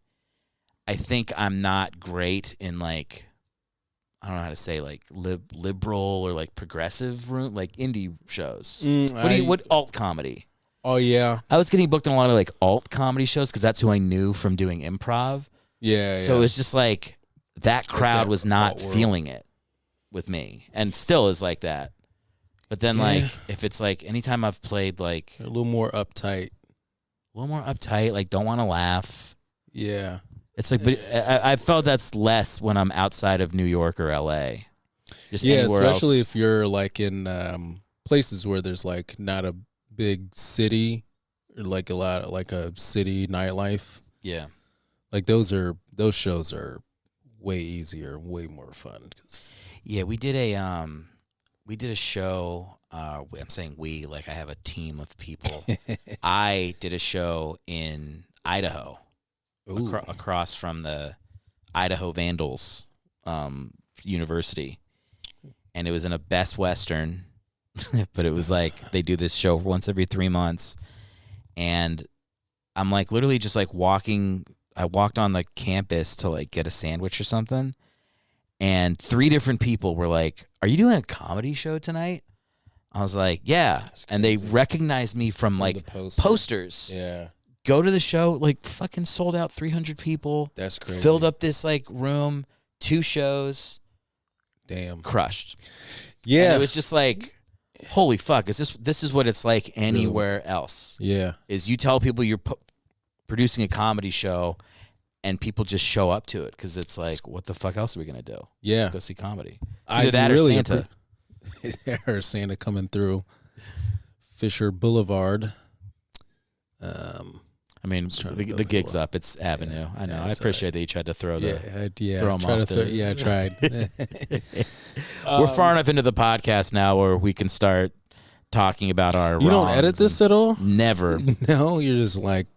I think I'm not great in like, I don't know how to say like liberal or like progressive room, like indie shows. What alt comedy? Oh yeah. I was getting booked on a lot of like alt comedy shows because that's who I knew from doing improv. Yeah. So it was just like that crowd was not feeling it with me, and still is like that. But then like if it's like anytime I've played like a little more uptight, like don't want to laugh. Yeah. It's like, but I felt that's less when I'm outside of New York or LA. Just anywhere especially else. if you're like in places where there's like not a big city or like a lot of like a city nightlife. Yeah, like those shows are way easier, way more fun. Yeah, we did a show. I'm saying we, like I have a team of people. I did a show in Idaho. Across from the Idaho Vandals University, and it was in a Best Western, but it was like they do this show once every 3 months, and I'm like literally just like I walked on the campus to like get a sandwich or something, and 3 different people were like, "Are you doing a comedy show tonight?" I was like, "Yeah," and they recognized me from like posters. Yeah. Go to the show, like fucking sold out 300 people. That's crazy. Filled up this like room, 2 shows. Damn. Crushed. Yeah. And it was just like, holy fuck, this is what it's like anywhere else. Yeah. Is you tell people you're producing a comedy show and people just show up to it because it's like, what the fuck else are we going to do? Yeah. Let's go see comedy. It's either that or Santa. Or Santa coming through Fisher Boulevard. I mean, the gig's up. It's Avenue. I know. Yeah, I appreciate that you tried to throw throw them off. I tried. We're far enough into the podcast now where we can start talking about our. You don't edit this at all? Never. No, you're just like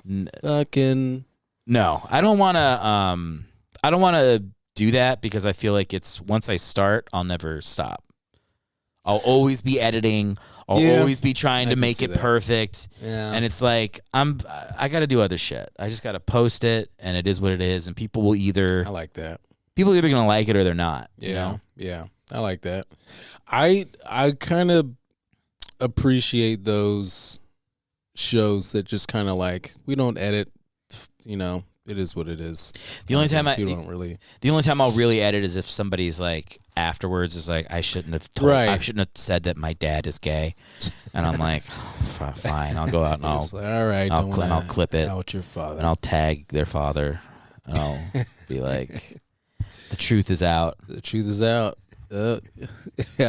fucking. No, I don't want to. I don't want to do that because I feel like it's once I start, I'll never stop. I'll always be editing. I'll always be trying to make it perfect. Yeah. And it's like I got to do other shit. I just got to post it, and it is what it is. And people will either. I like that. People are either gonna like it or they're not. Yeah. You know? Yeah. I like that. I kind of appreciate those shows that just kind of like we don't edit. You know, it is what it is. The only time The only time I'll really edit is if somebody's like afterwards is like I shouldn't have said that my dad is gay, and I'm like, fine, I'll go out and I'll like, all right, I'll clip it out your father, and I'll tag their father, and I'll be like, the truth is out. The truth is out. Yeah,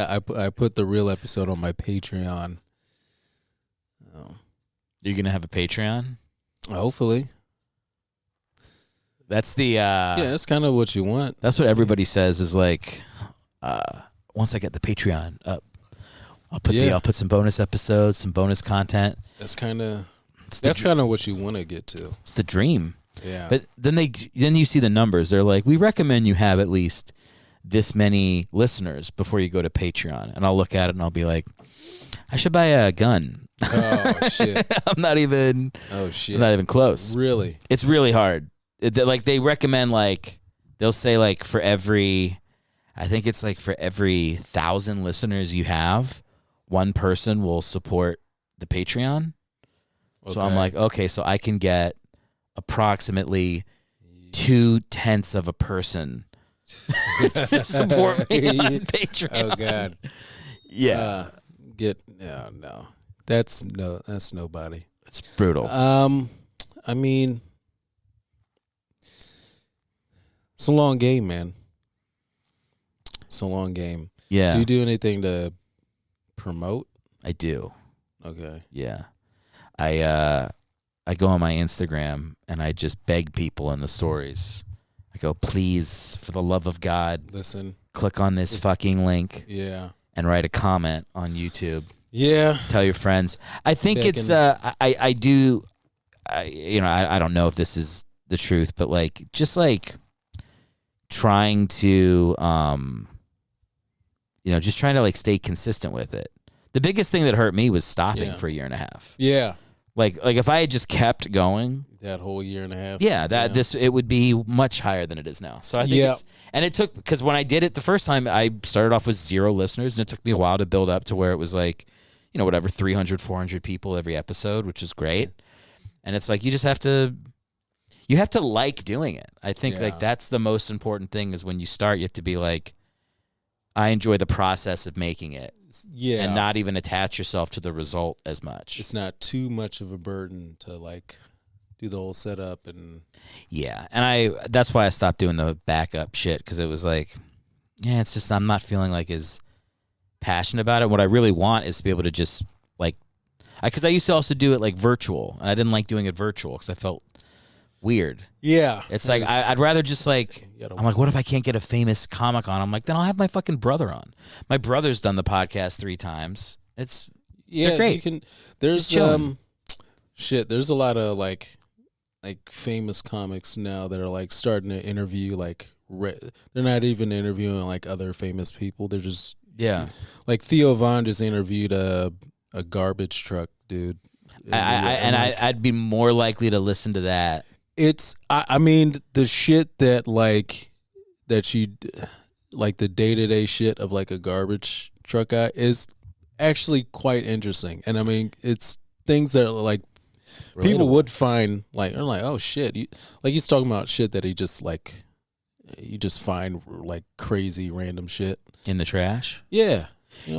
I put the real episode on my Patreon. Oh. You're gonna have a Patreon? Hopefully. That's the yeah, that's kind of what you want. That's what everybody says is like once I get the Patreon up, I'll put some bonus episodes, some bonus content. That's kind of what you want to get to. It's the dream. Yeah. But then you see the numbers. They're like, we recommend you have at least this many listeners before you go to Patreon. And I'll look at it and I'll be like, I should buy a gun. Oh shit. I'm not even close. Really? It's really hard. Like they recommend like they'll say like for every 1,000 listeners you have, one person will support the Patreon. Okay. So I'm like, okay, so I can get approximately 0.2 of a person to support me on Patreon. Oh God. Yeah. No. That's nobody. It's brutal. I mean, it's a long game, man. It's a long game. Yeah. Do you do anything to promote? I do. Okay. Yeah. I go on my Instagram and I just beg people in the stories. I go, please, for the love of God, listen, click on this fucking link. Yeah. And write a comment on YouTube. Yeah. Tell your friends. I think it's I don't know if this is the truth, but like just like trying to just trying to like stay consistent with it. The biggest thing that hurt me was stopping for a year and a half. Yeah. Like if I had just kept going that whole year and a half. Yeah, it would be much higher than it is now. So I think it took, because when I did it the first time, I started off with 0 listeners, and it took me a while to build up to where it was like, 300, 400 people every episode, which is great. And it's like you have to like doing it. I think like that's the most important thing is when you start, you have to be like, I enjoy the process of making it. Yeah. And not even attach yourself to the result as much. It's not too much of a burden to like do the whole setup and and that's why I stopped doing the backup shit, because it was like, it's just I'm not feeling like as passionate about it. What I really want is to be able to just like, because I used to also do it like virtual, and I didn't like doing it virtual because I felt weird. Yeah, it's like I'd rather just like I'm like, what if I can't get a famous comic on? I'm like, then I'll have my fucking brother on. My brother's done the podcast 3 times. They're great. You can. There's there's a lot of like famous comics now that are like starting to interview like they're not even interviewing like other famous people. They're just like Theo Von just interviewed a garbage truck dude. I'd be more likely to listen to that. It's I mean the shit that you like the day-to-day shit of like a garbage truck guy is actually quite interesting. And I mean it's things that are like relatable. People would find like they're like, oh shit, he's talking about shit that he just like you just find like crazy random shit in the trash. Yeah,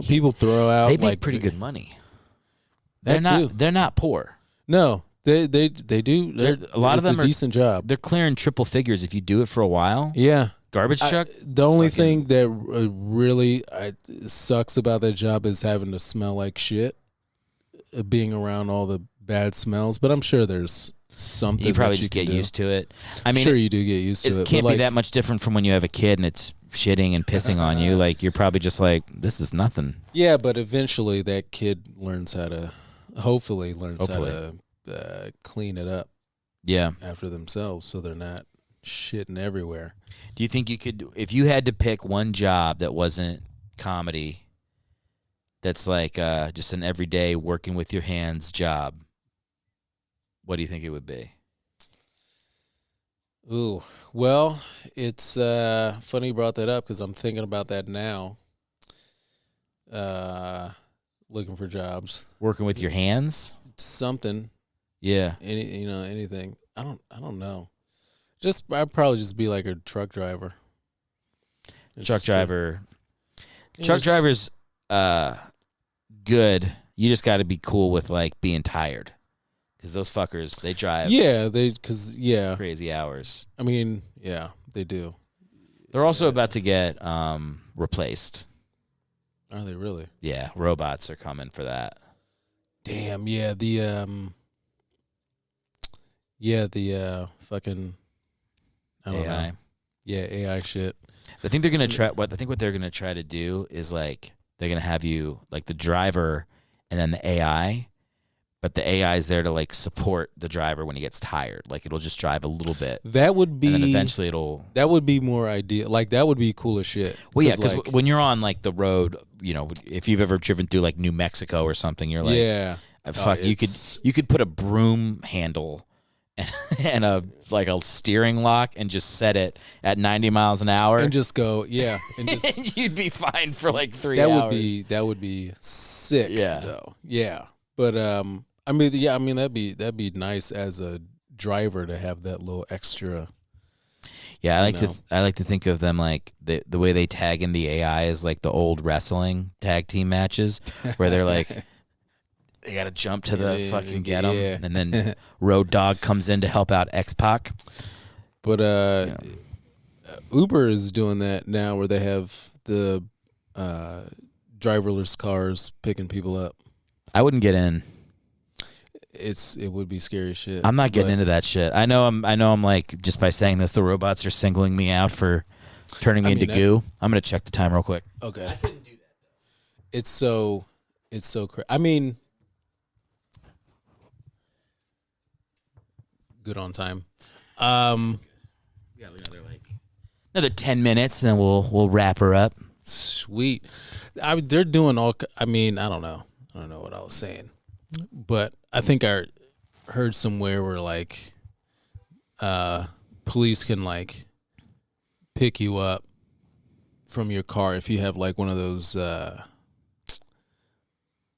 people throw out. They make like pretty good money. They're not poor. No, they do. A lot of them are a decent job. They're clearing triple figures if you do it for a while. Yeah. Garbage truck. The only thing that really sucks about that job is having to smell like shit, being around all the bad smells. But I'm sure there's something you probably just get used to it. I mean, sure you do get used to it. It can't be that much different from when you have a kid and it's shitting and pissing on you. Like you're probably just like, this is nothing. Yeah, but eventually that kid learns how to, hopefully how to clean it up. Yeah, after themselves, so they're not shitting everywhere. Do you think you could, if you had to pick one job that wasn't comedy, that's like just an everyday working with your hands job, what do you think it would be? Ooh, well, it's funny you brought that up because I'm thinking about that now. Looking for jobs. Working with your hands? Something. Yeah. Anything. I don't know. I'd probably just be like a truck driver. Truck driver's good. You just got to be cool with like being tired. Because those fuckers, they drive. Yeah, crazy hours. I mean, yeah, they do. They're also about to get replaced. Are they really? Yeah, robots are coming for that. Damn, yeah, the fucking I don't AI. know. Yeah, AI shit. I think they're gonna try. What they're gonna try to do is like they're gonna have you like the driver and then the AI. But the AI is there to like support the driver when he gets tired. Like it'll just drive a little bit. That would be. And then eventually it'll. That would be more ideal. Like that would be cool as shit. Well, yeah, because when you're on like the road, if you've ever driven through like New Mexico or something, you're like, you could put a broom handle and a steering lock and just set it at 90 miles an hour and just go, and just and you'd be fine for like 3 hours. That would be sick. Yeah, though. Yeah, but that'd be nice as a driver to have that little extra. Yeah, I like to think of them like the way they tag in the AI is like the old wrestling tag team matches where they're like They got to jump to the fucking get him. Yeah. And then Road Dogg comes in to help out X-Pac. But Uber is doing that now where they have the driverless cars picking people up. I wouldn't get in. It would be scary as shit. I'm not getting into that shit. I know I'm like, just by saying this, the robots are singling me out for turning me into goo. I'm going to check the time real quick. Okay. I couldn't do that though. It's so crazy. I mean, good on time. Yeah, another 10 minutes, and then we'll wrap her up. Sweet. They're doing all. I mean, I don't know what I was saying, but I think I heard somewhere where like, police can like pick you up from your car if you have like one of those,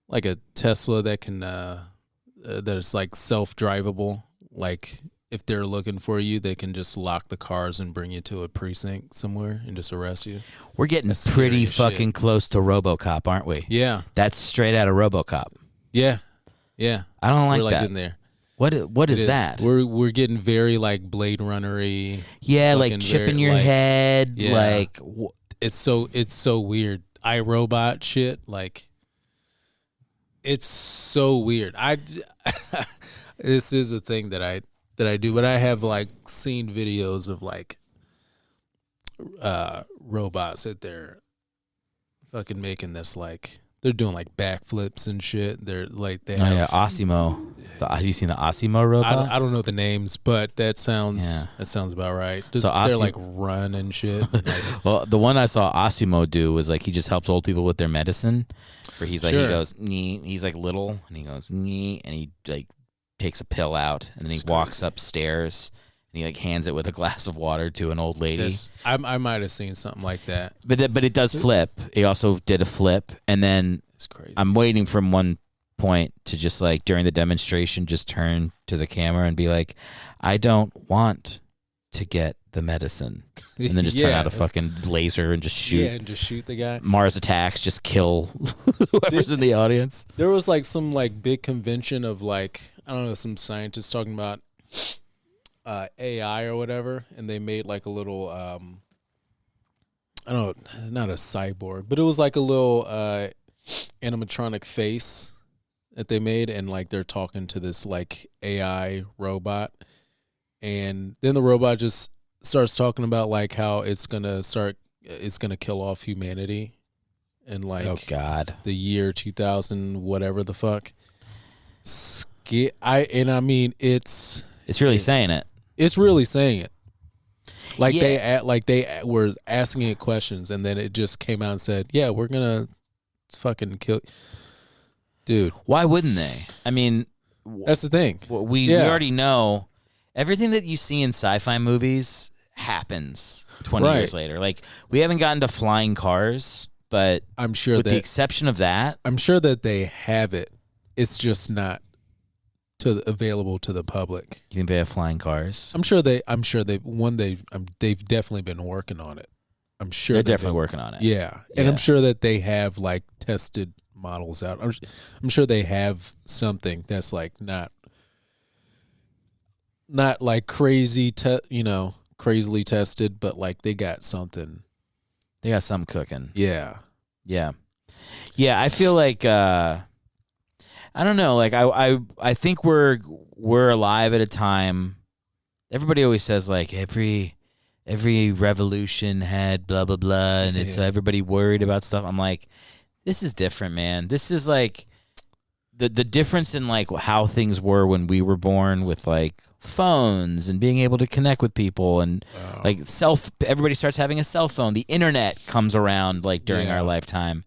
like a Tesla that can that is like self-drivable. Like if they're looking for you, they can just lock the cars and bring you to a precinct somewhere and just arrest you. We're getting pretty fucking close to RoboCop, aren't we? Yeah. That's straight out of RoboCop. Yeah. Yeah. I don't like we're that. In there. What is that? We're getting very like Blade Runner-y. Yeah, like chip in your head. Yeah. Like it's so weird. iRobot shit. Like it's so weird. This is a thing that I do, but I have like seen videos of like robots that they're fucking making this like they're doing like backflips and shit. They're like they have Osimo. Have you seen the Osimo robot? I don't know the names, but that sounds about right. They're like run and shit. Like, well, the one I saw Osimo do was like he just helps old people with their medicine. Where he's like he goes, nee. He's like little and he goes, nee, and he like takes a pill out and then he walks upstairs and he like hands it with a glass of water to an old lady. I might have seen something like that. But it does flip. He also did a flip, and then it's crazy. I'm waiting from one point to just like during the demonstration just turn to the camera and be like, I don't want to get the medicine, and then just turn out a fucking laser and just shoot. Yeah, and just shoot the guy. Mars Attacks, just kill whoever's in the audience. There was like some like big convention of like I don't know, some scientists talking about AI or whatever, and they made like a little I don't know, not a cyborg, but it was like a little animatronic face that they made, and like they're talking to this like AI robot, and then the robot just starts talking about like how it's gonna kill off humanity in like the year 2000 whatever the fuck. I mean it's really saying it. It's really saying it. Like they were asking it questions, and then it just came out and said, "Yeah, we're gonna fucking kill." Dude, why wouldn't they? I mean, that's the thing. We already know everything that you see in sci-fi movies happens 20 years later. Like we haven't gotten to flying cars, but I'm sure with the exception of that, I'm sure that they have it. It's just not available to the public. You think they have flying cars? I'm sure they've definitely been working on it. I'm sure they're definitely working on it. Yeah. And I'm sure that they have like tested models out. I'm sure they have something that's like not like crazily tested, but like they got something. They got something cooking. Yeah. Yeah. Yeah, I feel like I don't know, like I think we're alive at a time. Everybody always says like every revolution had blah blah blah, and it's everybody worried about stuff. I'm like, this is different, man. This is like the difference in like how things were when we were born with like phones and being able to connect with people and like everybody starts having a cell phone. The internet comes around like during our lifetime.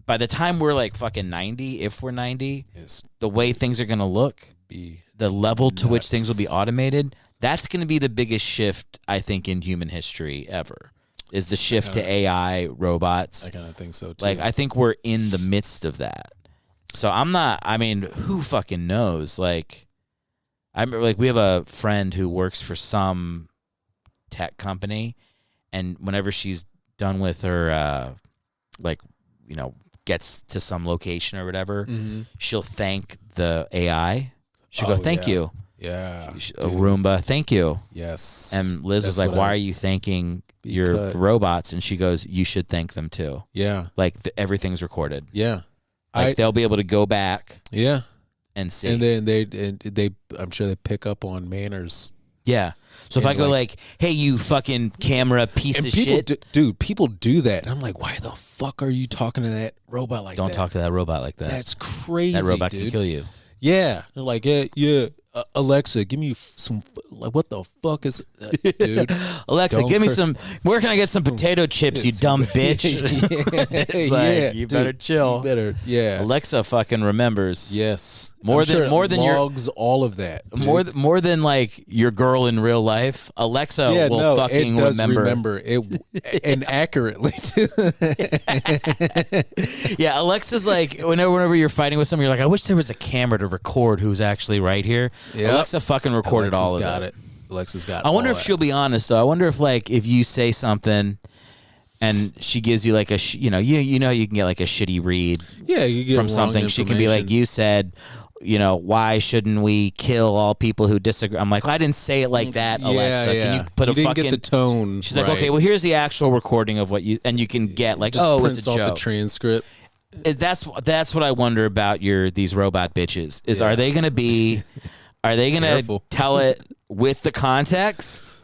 By the time we're like fucking 90, if we're 90, the way things are going to look, the level to which things will be automated, that's going to be the biggest shift, I think, in human history ever, is the shift to AI robots. I kind of think so, too. Like, I think we're in the midst of that. So who fucking knows? Like, I remember, like, we have a friend who works for some tech company, and whenever she's done with her, gets to some location or whatever, she'll thank the AI. She'll go, thank you. Yeah. A Roomba, thank you. Yes. And Liz was like, why are you thanking your robots? And she goes, you should thank them too. Yeah. Like everything's recorded. Yeah. Like they'll be able to go back. Yeah. And see. And then they I'm sure they pick up on manners. Yeah. So if I go like, hey, you fucking camera piece of shit. Dude, people do that. And I'm like, why the fuck are you talking to that robot like that? Don't talk to that robot like that. That's crazy, that robot dude. can kill you. Yeah. They're like, yeah. Alexa, give me some, like, what the fuck is, dude? Alexa, give me some, where can I get some potato chips, you dumb bitch? It's like, you better chill. You better, yeah. Alexa fucking remembers. Yes. More than logs all of that. Dude. More than like your girl in real life. Alexa will fucking it does remember it and accurately too. Yeah, Alexa's like whenever you're fighting with someone, you're like, I wish there was a camera to record who's actually right here. Yep. Alexa fucking recorded all of it. Alexa's got it. I wonder if she'll be honest though. I wonder if like if you say something and she gives you like a you know you can get like a shitty read you get from something. She can be like, you said, why shouldn't we kill all people who disagree? I'm like, well, I didn't say it like that, Alexa. Yeah. Can you put didn't fucking get the tone? She's like, okay, well, here's the actual recording of what you, and you can get like, just it's prints a off joke. the transcript. That's what I wonder about these robot bitches. Is are they gonna tell it with the context?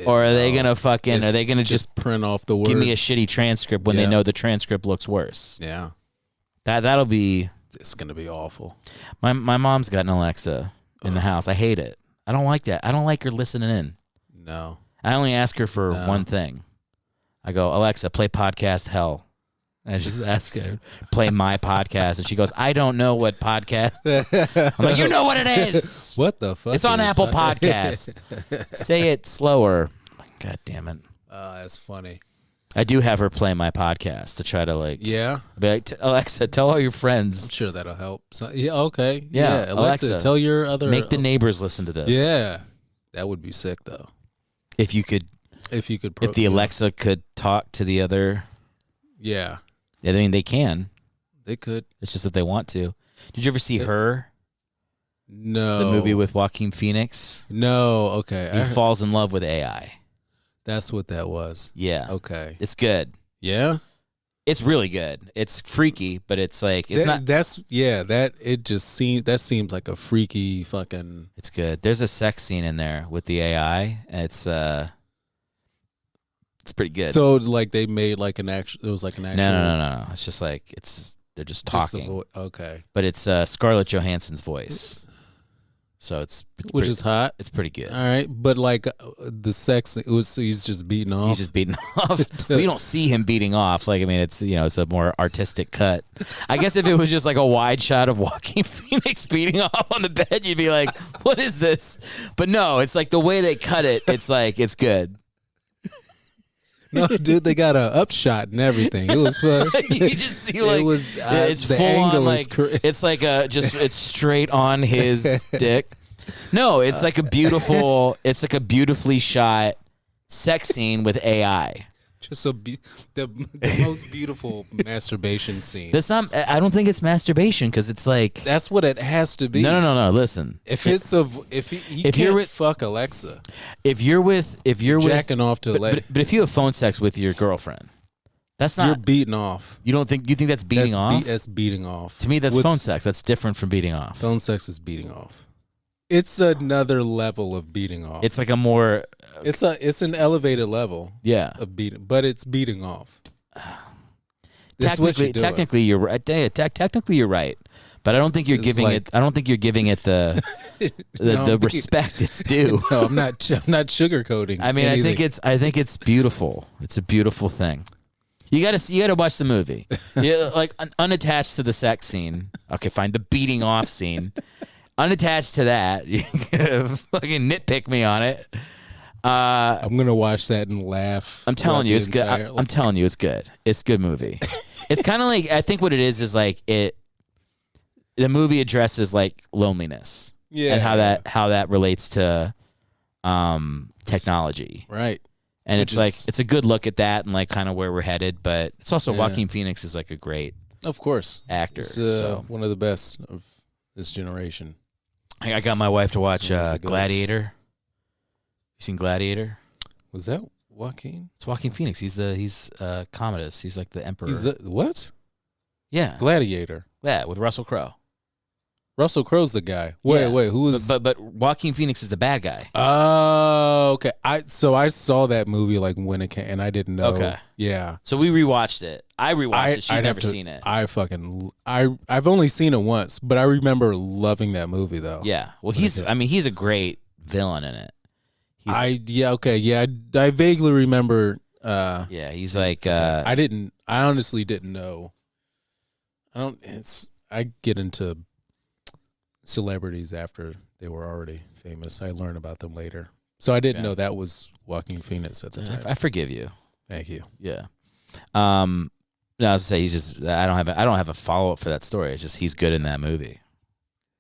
Or are they gonna just print off the words? Give me a shitty transcript when they know the transcript looks worse? Yeah, that'll be. It's gonna be awful. My mom's got an Alexa in the house. I hate it. I don't like that. I don't like her listening in. No, I only ask her for one thing. I go, Alexa, play podcast hell. I just ask her, play my podcast, and she goes, I don't know what podcast. I'm like, you know what it is. What the fuck? It's on Apple Podcasts. Say it slower. God damn it. That's funny. I do have her play my podcast to try to like. Yeah. Be like, Alexa, tell all your friends. I'm sure that'll help. So, yeah. Okay. Yeah. Alexa, tell your other. Make the neighbors listen to this. Yeah. That would be sick though. If the Alexa could talk to the other. Yeah. I mean, they can. They could. It's just that they want to. Did you ever see Her? No. The movie with Joaquin Phoenix? No. Okay. He falls in love with AI. That's what that was. Yeah. Okay. It's good. Yeah? It's really good. It's freaky, but it's like that seems like a freaky fucking. It's good. There's a sex scene in there with the AI. It's pretty good. So like they made like an actual. It was like an actual. No. It's just like they're just talking. Okay. But it's Scarlett Johansson's voice. So which is hot. It's pretty good. All right, but like the sex, he's just beating off. He's just beating off. We don't see him beating off. Like, I mean, it's it's a more artistic cut. I guess if it was just like a wide shot of Joaquin Phoenix beating off on the bed, you'd be like, "What is this?" But no, it's like the way they cut it. It's like it's good. No, dude, they got a upshot and everything. It was fun. You just see like it's the full angle on is like it's like it's straight on his dick. No, it's like a beautifully shot sex scene with AI. Just the most beautiful masturbation scene. That's not. I don't think it's masturbation because it's like that's what it has to be. No. Listen, if you're with fuck Alexa, if you're jacking off to but if you have phone sex with your girlfriend, that's not. You're beating off. You think that's beating off? That's beating off. To me, that's phone sex. That's different from beating off. Phone sex is beating off. It's another level of beating off. It's like a more. It's an elevated level. Yeah. Of beating, but it's beating off. Technically, you're right. Technically, you're right. But I don't think you're giving it. I don't think you're giving it the the respect it's due. No, I'm not sugarcoating. I mean, anything. I think it's beautiful. It's a beautiful thing. You gotta watch the movie. Yeah, like unattached to the sex scene. Okay, fine. The beating off scene. Unattached to that, you can fucking nitpick me on it. I'm gonna watch that and laugh. I'm telling you, it's good. I'm telling you, it's good. It's a good movie. It's kind of like I think what it is like it. The movie addresses like loneliness, and how that relates to technology, right? And it's like it's a good look at that and like kind of where we're headed. But it's also Joaquin Phoenix is like a great Of course. actor. It's So one of the best of this generation. I got my wife to watch It's one of the goats. Gladiator. You seen Gladiator? Was that Joaquin? It's Joaquin Phoenix. He's Commodus. He's like the emperor. He's what? Yeah. Gladiator. Yeah, with Russell Crowe. Russell Crowe's the guy. Yeah. Wait, who is? But Joaquin Phoenix is the bad guy. Oh, okay. I saw that movie like when it came, and I didn't know. Okay. Yeah. So we rewatced it. I rewatched it. She'd I'd have never to- seen it. I've only seen it once, but I remember loving that movie though. Yeah. Well, Okay. he's a great villain in it. I vaguely remember. Yeah, he's like I honestly didn't know. I get into celebrities after they were already famous. I learned about them later. So I didn't know that was Joaquin Phoenix at the time. I forgive you. Thank you. Yeah. No, I was gonna say he's just I don't have a follow up for that story. It's just he's good in that movie.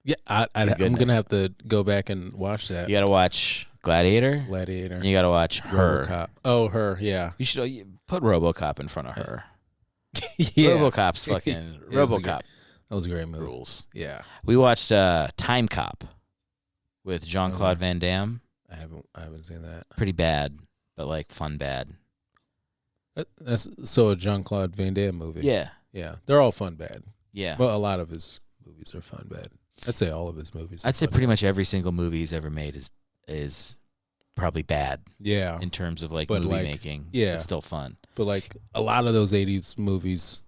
Yeah, I'm going to have to go back and watch that. You got to watch Gladiator. Gladiator. And you got to watch Her. RoboCop. Oh, Her, yeah. You should put RoboCop in front of Her. Yeah. RoboCop's fucking Yeah, RoboCop that was a great movie. rules. Yeah. We watched Time Cop with Jean-Claude Van Damme. I haven't seen that. Pretty bad, but like fun bad. That's a Jean-Claude Van Damme movie. Yeah. Yeah. They're all fun bad. Yeah. Well, a lot of his movies are fun bad. I'd say all of his movies. I'd say pretty much every single movie he's ever made is probably bad. Yeah. In terms of like But, movie like, making. yeah. It's still fun. But like a lot of those 80s movies.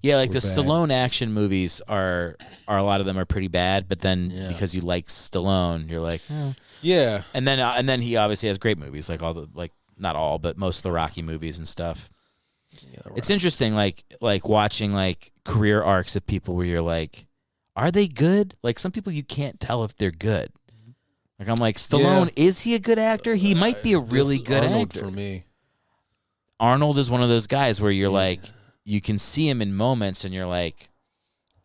Yeah, like the were bad. Stallone action movies are a lot of them are pretty bad, but then because you like Stallone, you're like, Yeah. and then he obviously has great movies, like all the not all, but most of the Rocky movies and stuff. Yeah, It's interesting, like watching like career arcs of people where you're like, are they good? Like some people you can't tell if they're good. Like I'm like, Stallone, is he a good actor? He might be a really good Arnold actor. for me. Arnold is one of those guys where you're like, you can see him in moments and you're like,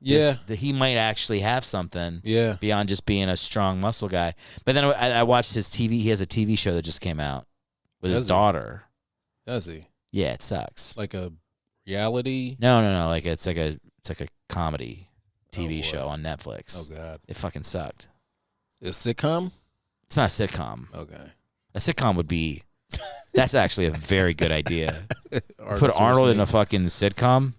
that he might actually have something beyond just being a strong muscle guy. But then I watched his TV. He has a TV show that just came out with his daughter. Does he? Yeah, it sucks. Like a reality? No. Like it's like a comedy TV show on Netflix. Oh God. It fucking sucked. A sitcom? It's not a sitcom. Okay. A sitcom would be. That's actually a very good idea. Arnold Put Arnold in Schwarzenegger. a fucking sitcom.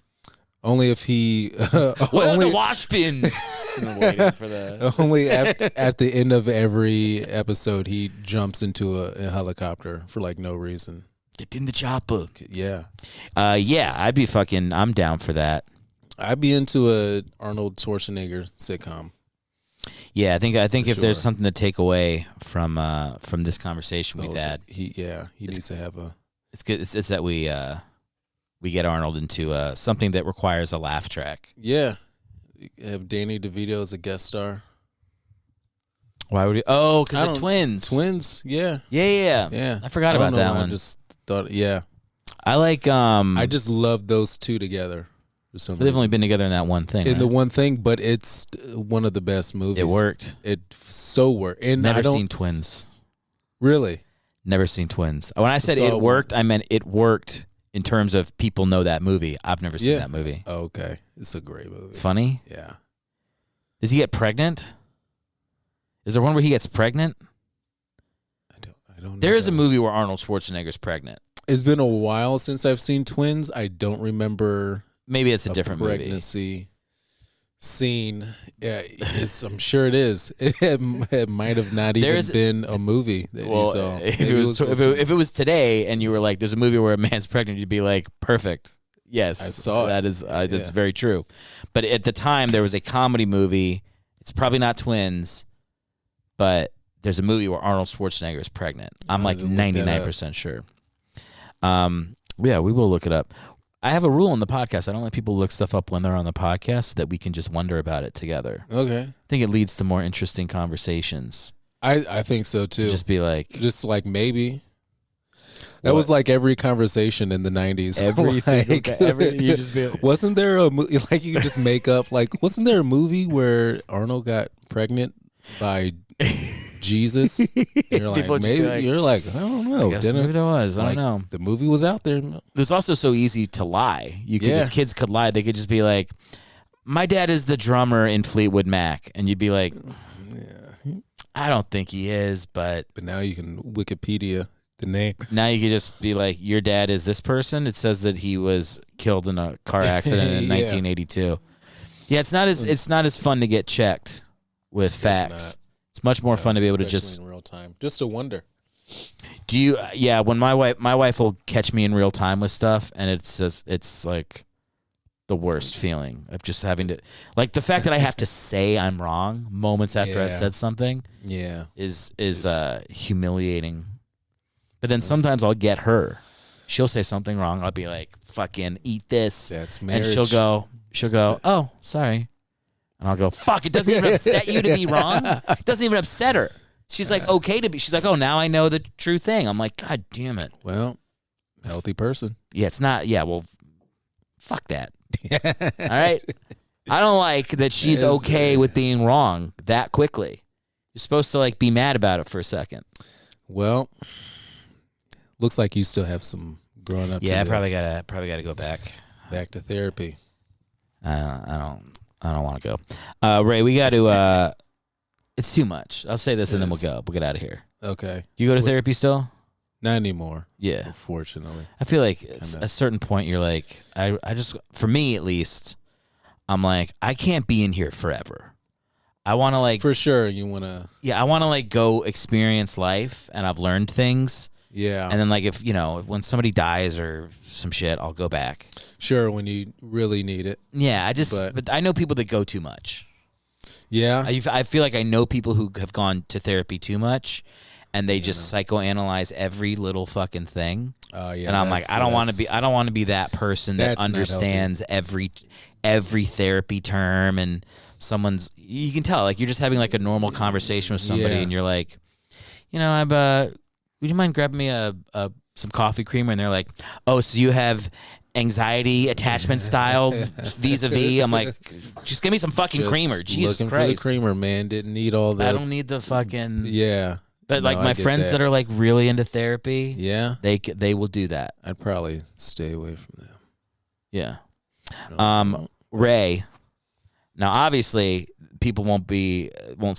Only if he The wash bins. I'm waiting for the. only at the end of every episode he jumps into a helicopter for like no reason. Get in the chopper. Yeah. Yeah, I'm down for that. I'd be into a Arnold Schwarzenegger sitcom. Yeah, I think For if there's sure. something to take away from this conversation we've had, He needs to have a it's good. It's that we get Arnold into something that requires a laugh track. Yeah. Have Danny DeVito as a guest star. Why would he? Oh, because I they're don't- twins. Twins, yeah. Yeah. Yeah. I forgot don't about know that why, one. I just thought I like. I just love those two together for some they've reason. only been together in that one thing. In the right? one thing, but it's one of the best movies. It worked. It so worked. And Never I don't seen twins. really. Never seen twins. When I said Saw it it worked, once. I meant it worked in terms of people know that movie. I've never seen Yeah. that movie. Oh, okay, it's a great movie. It's funny. Yeah. Does he get pregnant? Is there one where he gets pregnant? I don't know. There is a that. movie where Arnold Schwarzenegger's pregnant. It's been a while since I've seen Twins. I don't remember Maybe it's a different movie. pregnancy scene. Yeah, I'm sure it is. It might have not even There's- been a movie that you saw. if Maybe it was today and you were like, "There's a movie where a man's pregnant," you'd be like, "Perfect." Yes, I saw it. That is that's Yeah. very true. But at the time, there was a comedy movie. It's probably not Twins, but there's a movie where Arnold Schwarzenegger is pregnant. I'm like had to look that up. 99% sure. Yeah, we will look it up. I have a rule on the podcast. I don't let people look stuff up when they're on the podcast so that we can just wonder about it together. Okay. I think it leads to more interesting conversations. I think so too. Just be like, Just like maybe. That What? was like every conversation in the 90s. Every single you just be like, Wasn't there a like you could just make up like wasn't there a movie where Arnold got pregnant by Jesus. You're like, People just maybe be like, you're like, I don't know. I guess maybe there was. I don't know. The movie was out there. It was also so easy to lie. You could just kids could lie. They could just be like, my dad is the drummer in Fleetwood Mac, and you'd be like, I don't think he is, but now you can Wikipedia the name. Now you could just be like, your dad is this person. It says that he was killed in a car accident in 1982. Yeah, it's not as fun to get checked with facts. It's much more fun to be able to just in real time. Just to wonder. Do you? Yeah, when my wife will catch me in real time with stuff, and it's like the worst feeling of just having to, like, the fact that I have to say I'm wrong moments after I've said something. Yeah, is humiliating. But then sometimes I'll get her. She'll say something wrong. I'll be like, "Fucking eat this," that's marriage. And she'll go, "Oh, sorry," and I'll go, "Fuck! It doesn't even upset you to be wrong. It doesn't even upset her." She's like, okay to be. She's like, oh, now I know the true thing. I'm like, God damn it. Well, healthy person. Yeah, it's not. Yeah, well, fuck that. All right. I don't like that she's okay with being wrong that quickly. You're supposed to like be mad about it for a second. Well, looks like you still have some growing up. Yeah, I probably gotta go back to therapy. I don't want to go. Ray, we got to. It's too much. I'll say this and then we'll go. We'll get out of here. Okay. You go to therapy still? Not anymore. Yeah. Unfortunately. I feel like at a certain point you're like, I just, for me at least, I'm like, I can't be in here forever. I want to like. For sure. You want to. Yeah. I want to like go experience life, and I've learned things. Yeah. And then like if, when somebody dies or some shit, I'll go back. Sure. When you really need it. Yeah. But I know people that go too much. Yeah. I feel like I know people who have gone to therapy too much, and they just psychoanalyze every little fucking thing. Oh yeah. And I'm like, I don't want to be that person that understands every therapy term, and you can tell like you're just having like a normal conversation with somebody, and you're like, would you mind grabbing me some coffee creamer? And they're like, oh, so you have anxiety attachment style vis-a-vis. I'm like, just give me some fucking creamer. Jesus looking Christ. for the creamer, man. Didn't need all that. I don't need the fucking. Yeah. But like my friends that are like really into therapy, yeah, they will do that. I'd probably stay away from them. Yeah. Ray. Now obviously people won't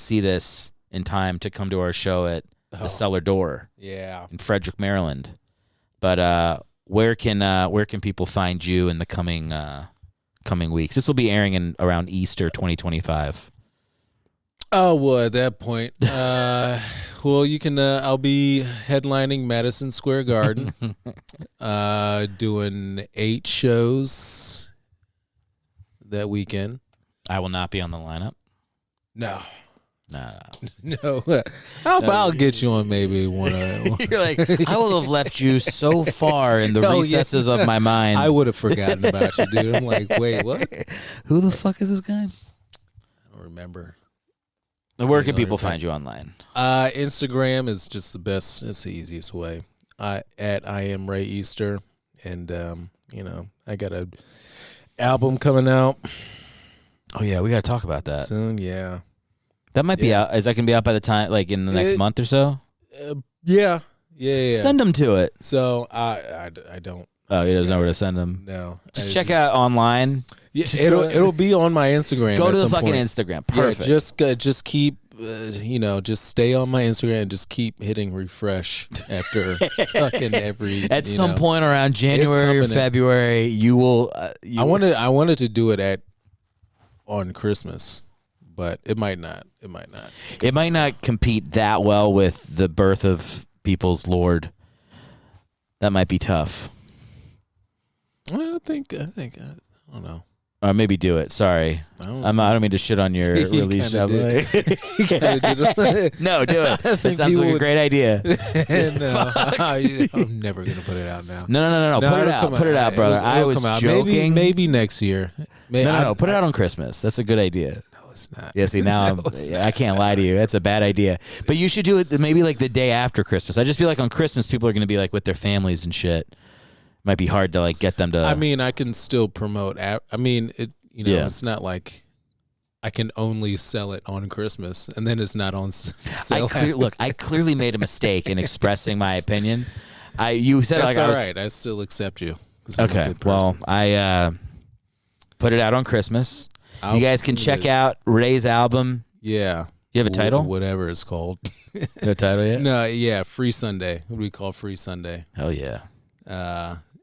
see this in time to come to our show at the Cellar Door. Yeah. In Frederick, Maryland. But where can people find you in the coming weeks? This will be airing around Easter 2025. Oh well, at that point, well, you can. I'll be headlining Madison Square Garden, doing 8 shows that weekend. I will not be on the lineup. No. No. I'll get you on maybe one. You're like, I will have left you so far in the recesses of my mind. I would have forgotten about you, dude. I'm like, wait, what? Who the fuck is this guy? I don't remember. Where can people find you online? Instagram is just the best. It's the easiest way. I am Ray Easter, and I got a album coming out. Oh yeah, we got to talk about that soon. Yeah. That might be out. Is that going to be out by the time, like in the next month or so? Yeah. Send them to it. So I don't. Oh, he doesn't know where to send them. No. Just check out online. Yeah, it'll be on my Instagram. Go to the fucking Instagram. Perfect. Yeah, just keep, just stay on my Instagram and just keep hitting refresh after fucking every. At some point around January or February, you will. I wanted to do it on Christmas. But it might not. It might not compete that well with the birth of people's Lord. That might be tough. I think I don't know. Or maybe do it. Sorry, I don't mean to shit on your release. No, do it. That sounds like a great idea. No, I'm never gonna put it out now. No. Put it out, brother. I was joking. Maybe next year. No. Put it out on Christmas. That's a good idea. It's not. Yeah, see, now I can't lie to you. That's a bad idea. But you should do it maybe like the day after Christmas. I just feel like on Christmas, people are going to be like with their families and shit. Might be hard to like get them to. I mean, I can still promote. It's not like I can only sell it on Christmas, and then it's not on sale. Look, I clearly made a mistake in expressing my opinion. You said That's like all right. I still accept you. 'Cause I'm a okay. good person. Well, I put it out on Christmas. I'll You guys can put check it- out Ray's album. Yeah. You have a title? Whatever it's called. No title yet? No, yeah, Free Sunday. What do we call Free Sunday? Hell yeah.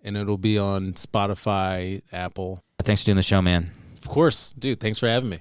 And it'll be on Spotify, Apple. Thanks for doing the show, man. Of course, dude. Thanks for having me.